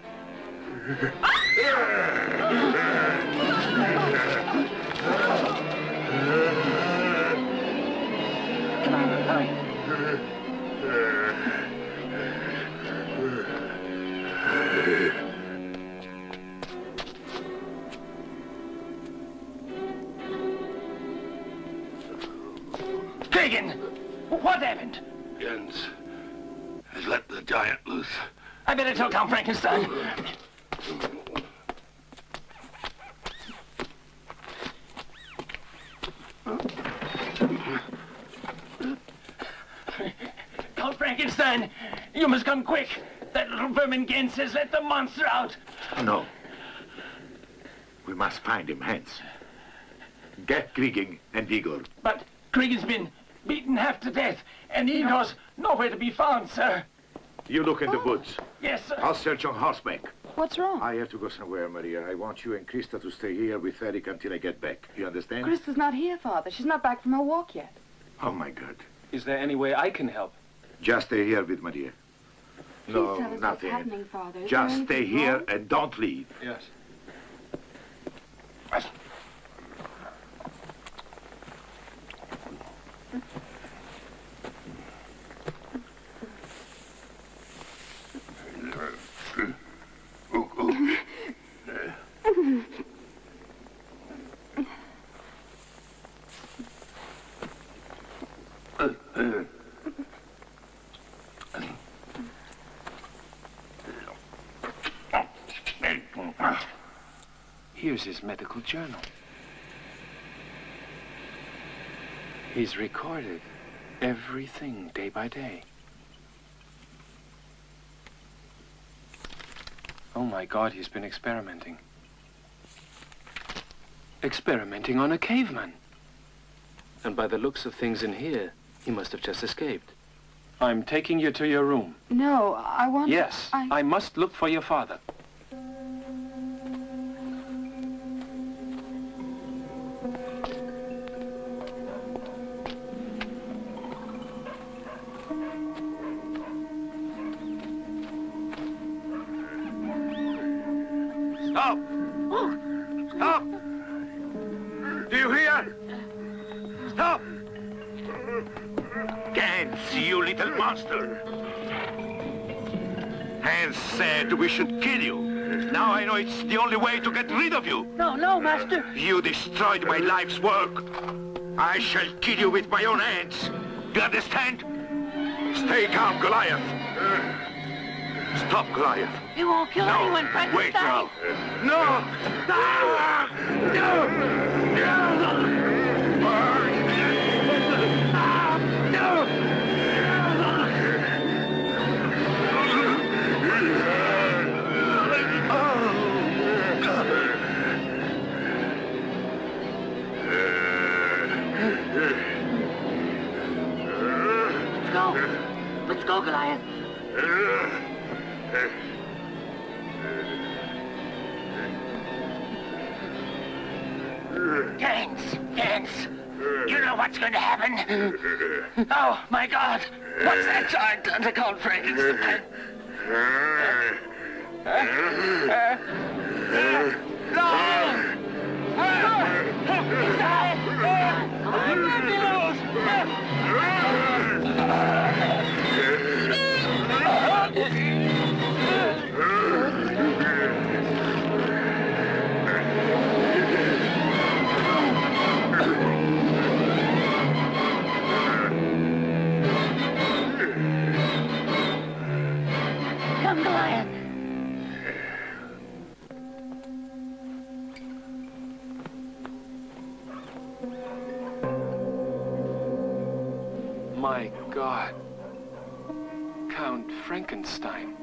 Come on, hurry. Keegan! What happened? Jens has let the giant loose. I better tell Count Frankenstein. Count Frankenstein, you must come quick. That little vermin Gens has let the monster out. No. We must find him hence. Get Krieging and Igor. But Kriegen's been beaten half to death, and Ego's nowhere to be found, sir. You look in the woods. Yes, sir. I'll search on horseback. What's wrong? I have to go somewhere, Maria. I want you and Krista to stay here with Eric until I get back. You understand? Krista's not here, Father. She's not back from her walk yet. Oh, my God. Is there any way I can help? Just stay here with Maria. Please No, tell us nothing. what's happening, Father. Is Just there stay anything here wrong? and don't leave. Yes. Here's his medical journal. He's recorded everything day by day. Oh my God, he's been experimenting. Experimenting on a caveman. And by the looks of things in here, he must have just escaped. I'm taking you to your room. No, I want... Yes, I must look for your father. Stop! Stop! Do you hear? Stop! Gans, you little monster! Hans said we should kill you. Now I know it's the only way to get rid of you. No, no, Master. You destroyed my life's work. I shall kill you with my own hands. You understand? Stay calm, Goliath. Stop, Goliath. You won't kill anyone, Frankenstein. Wait now. No! Ah! No! Let's go, Goliath. Gans, you know what's going to happen? Oh, my God, what's that giant done to call Frankenstein? Come, Goliath. My God. Count Frankenstein.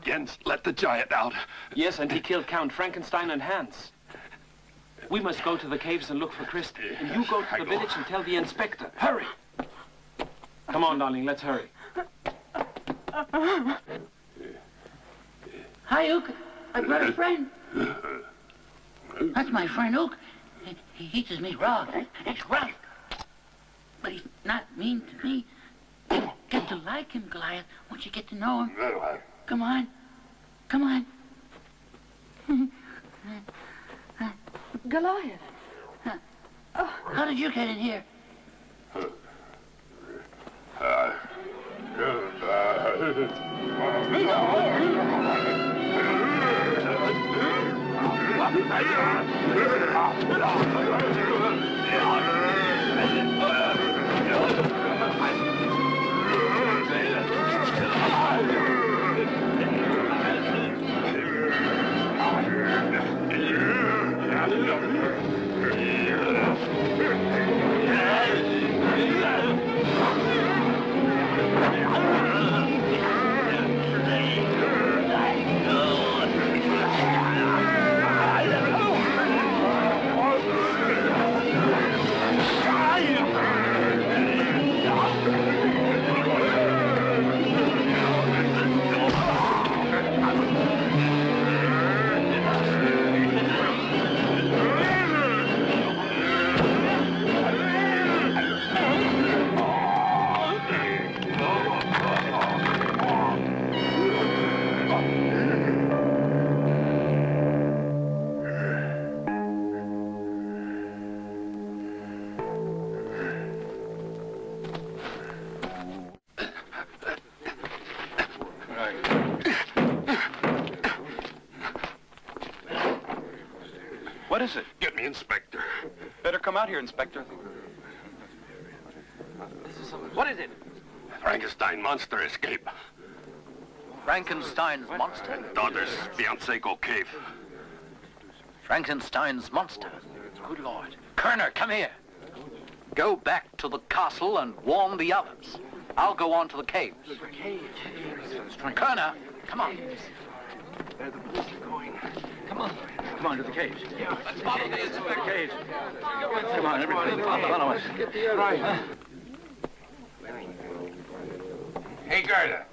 Jens let the giant out. Yes, and he killed Count Frankenstein and Hans. We must go to the caves and look for Krista. And you go to the village and tell the inspector. Hurry! Come on, darling, let's hurry. Hi, Ook. I brought a friend. That's my friend, Ook. He eats his meat raw. It's rough. But he's not mean to me. You get to like him, Goliath, once you get to know him. Come on. Come on. Goliath. How did you get in here? What is it? Get me, Inspector. Better come out here, Inspector. What is it? Frankenstein monster escape. Frankenstein's monster? Daughter's fiancé go cave. Frankenstein's monster? Good Lord. Kerner, come here. Go back to the castle and warn the others. I'll go on to the caves. Kerner, come on. There the police are going. Come on. Come on to the caves. Yeah, let's follow the inspector. Caves. Come on, everybody. Follow us. Right. Hey, Gerda.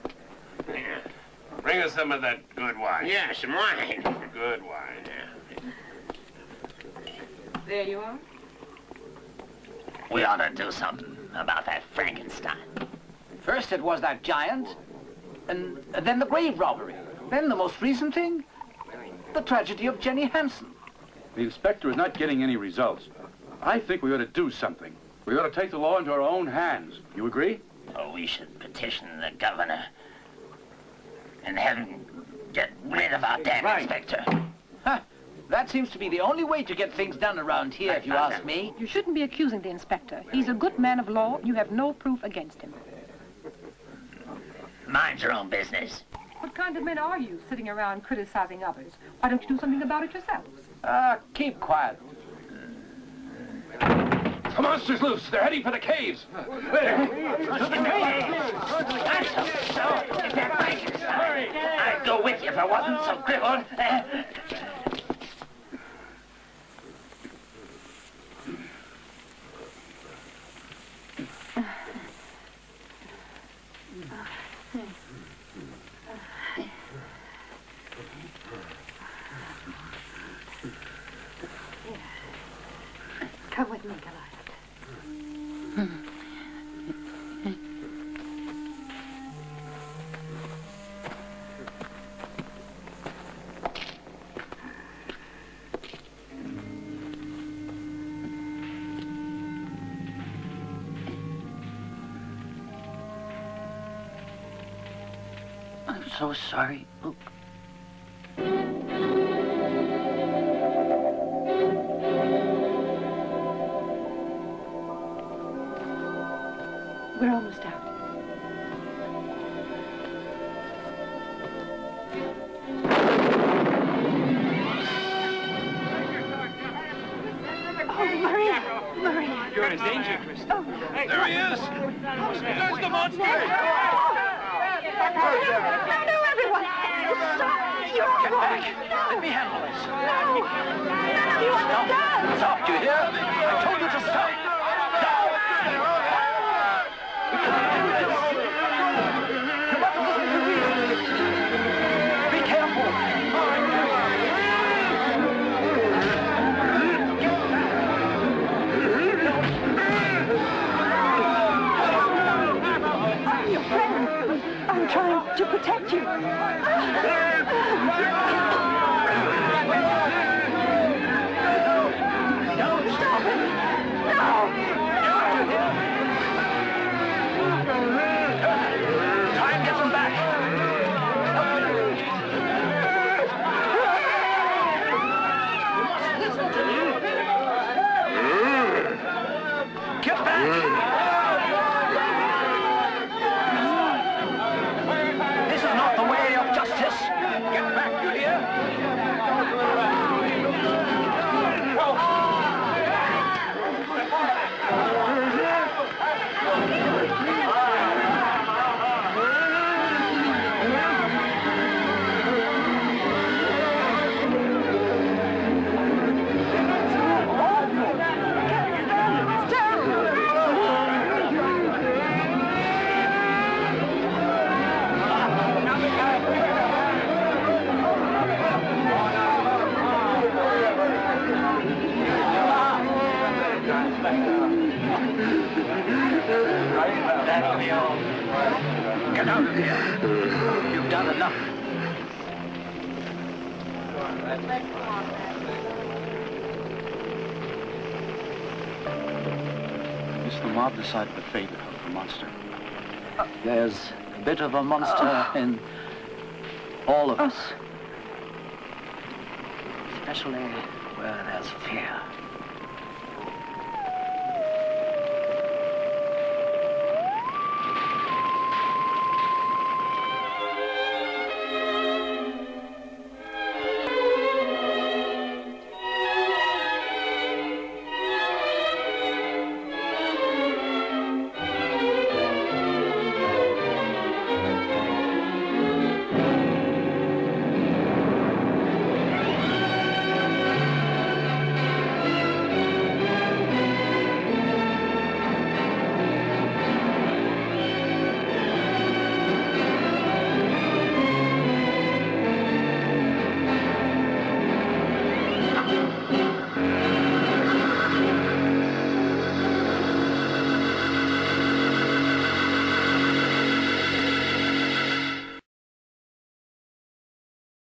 Bring us some of that good wine. Yeah, some wine. Good wine. There you are. We ought to do something about that Frankenstein. First it was that giant, and then the grave robbery. Then the most recent thing, the tragedy of Jenny Hansen. The inspector is not getting any results. I think we ought to do something. We ought to take the law into our own hands. You agree? Oh, we should petition the governor and have him get rid of our damn inspector. Huh. That seems to be the only way to get things done around here, if you ask me. You shouldn't be accusing the inspector. He's a good man of law. You have no proof against him. Mind your own business. What kind of men are you, sitting around criticizing others? Why don't you do something about it yourselves? Keep quiet. The monster's loose. They're heading for the caves. There. To the caves. So, if that Frankenstein, I'd go with you if I wasn't so crippled. Come with me, Goliath. I'm so sorry, Luke. We're almost out. Oh, Maria! Maria! You're in danger, Kristen. Oh. There he is! There's the monster! No, everyone! Stop! You're all Get right. back! Let me handle this. No! None of you understand! Stop, do you hear? I told you to stop! Be careful! I'm your friend. I'm trying to protect you. Don't stop it! No! Try and get them back! Get back! This is not the way of justice! Get back, you hear? That'll be all. Get out of here. You've done enough. It's the mob decided the fate of the monster. There's a bit of a monster in all of us. Especially where there's fear.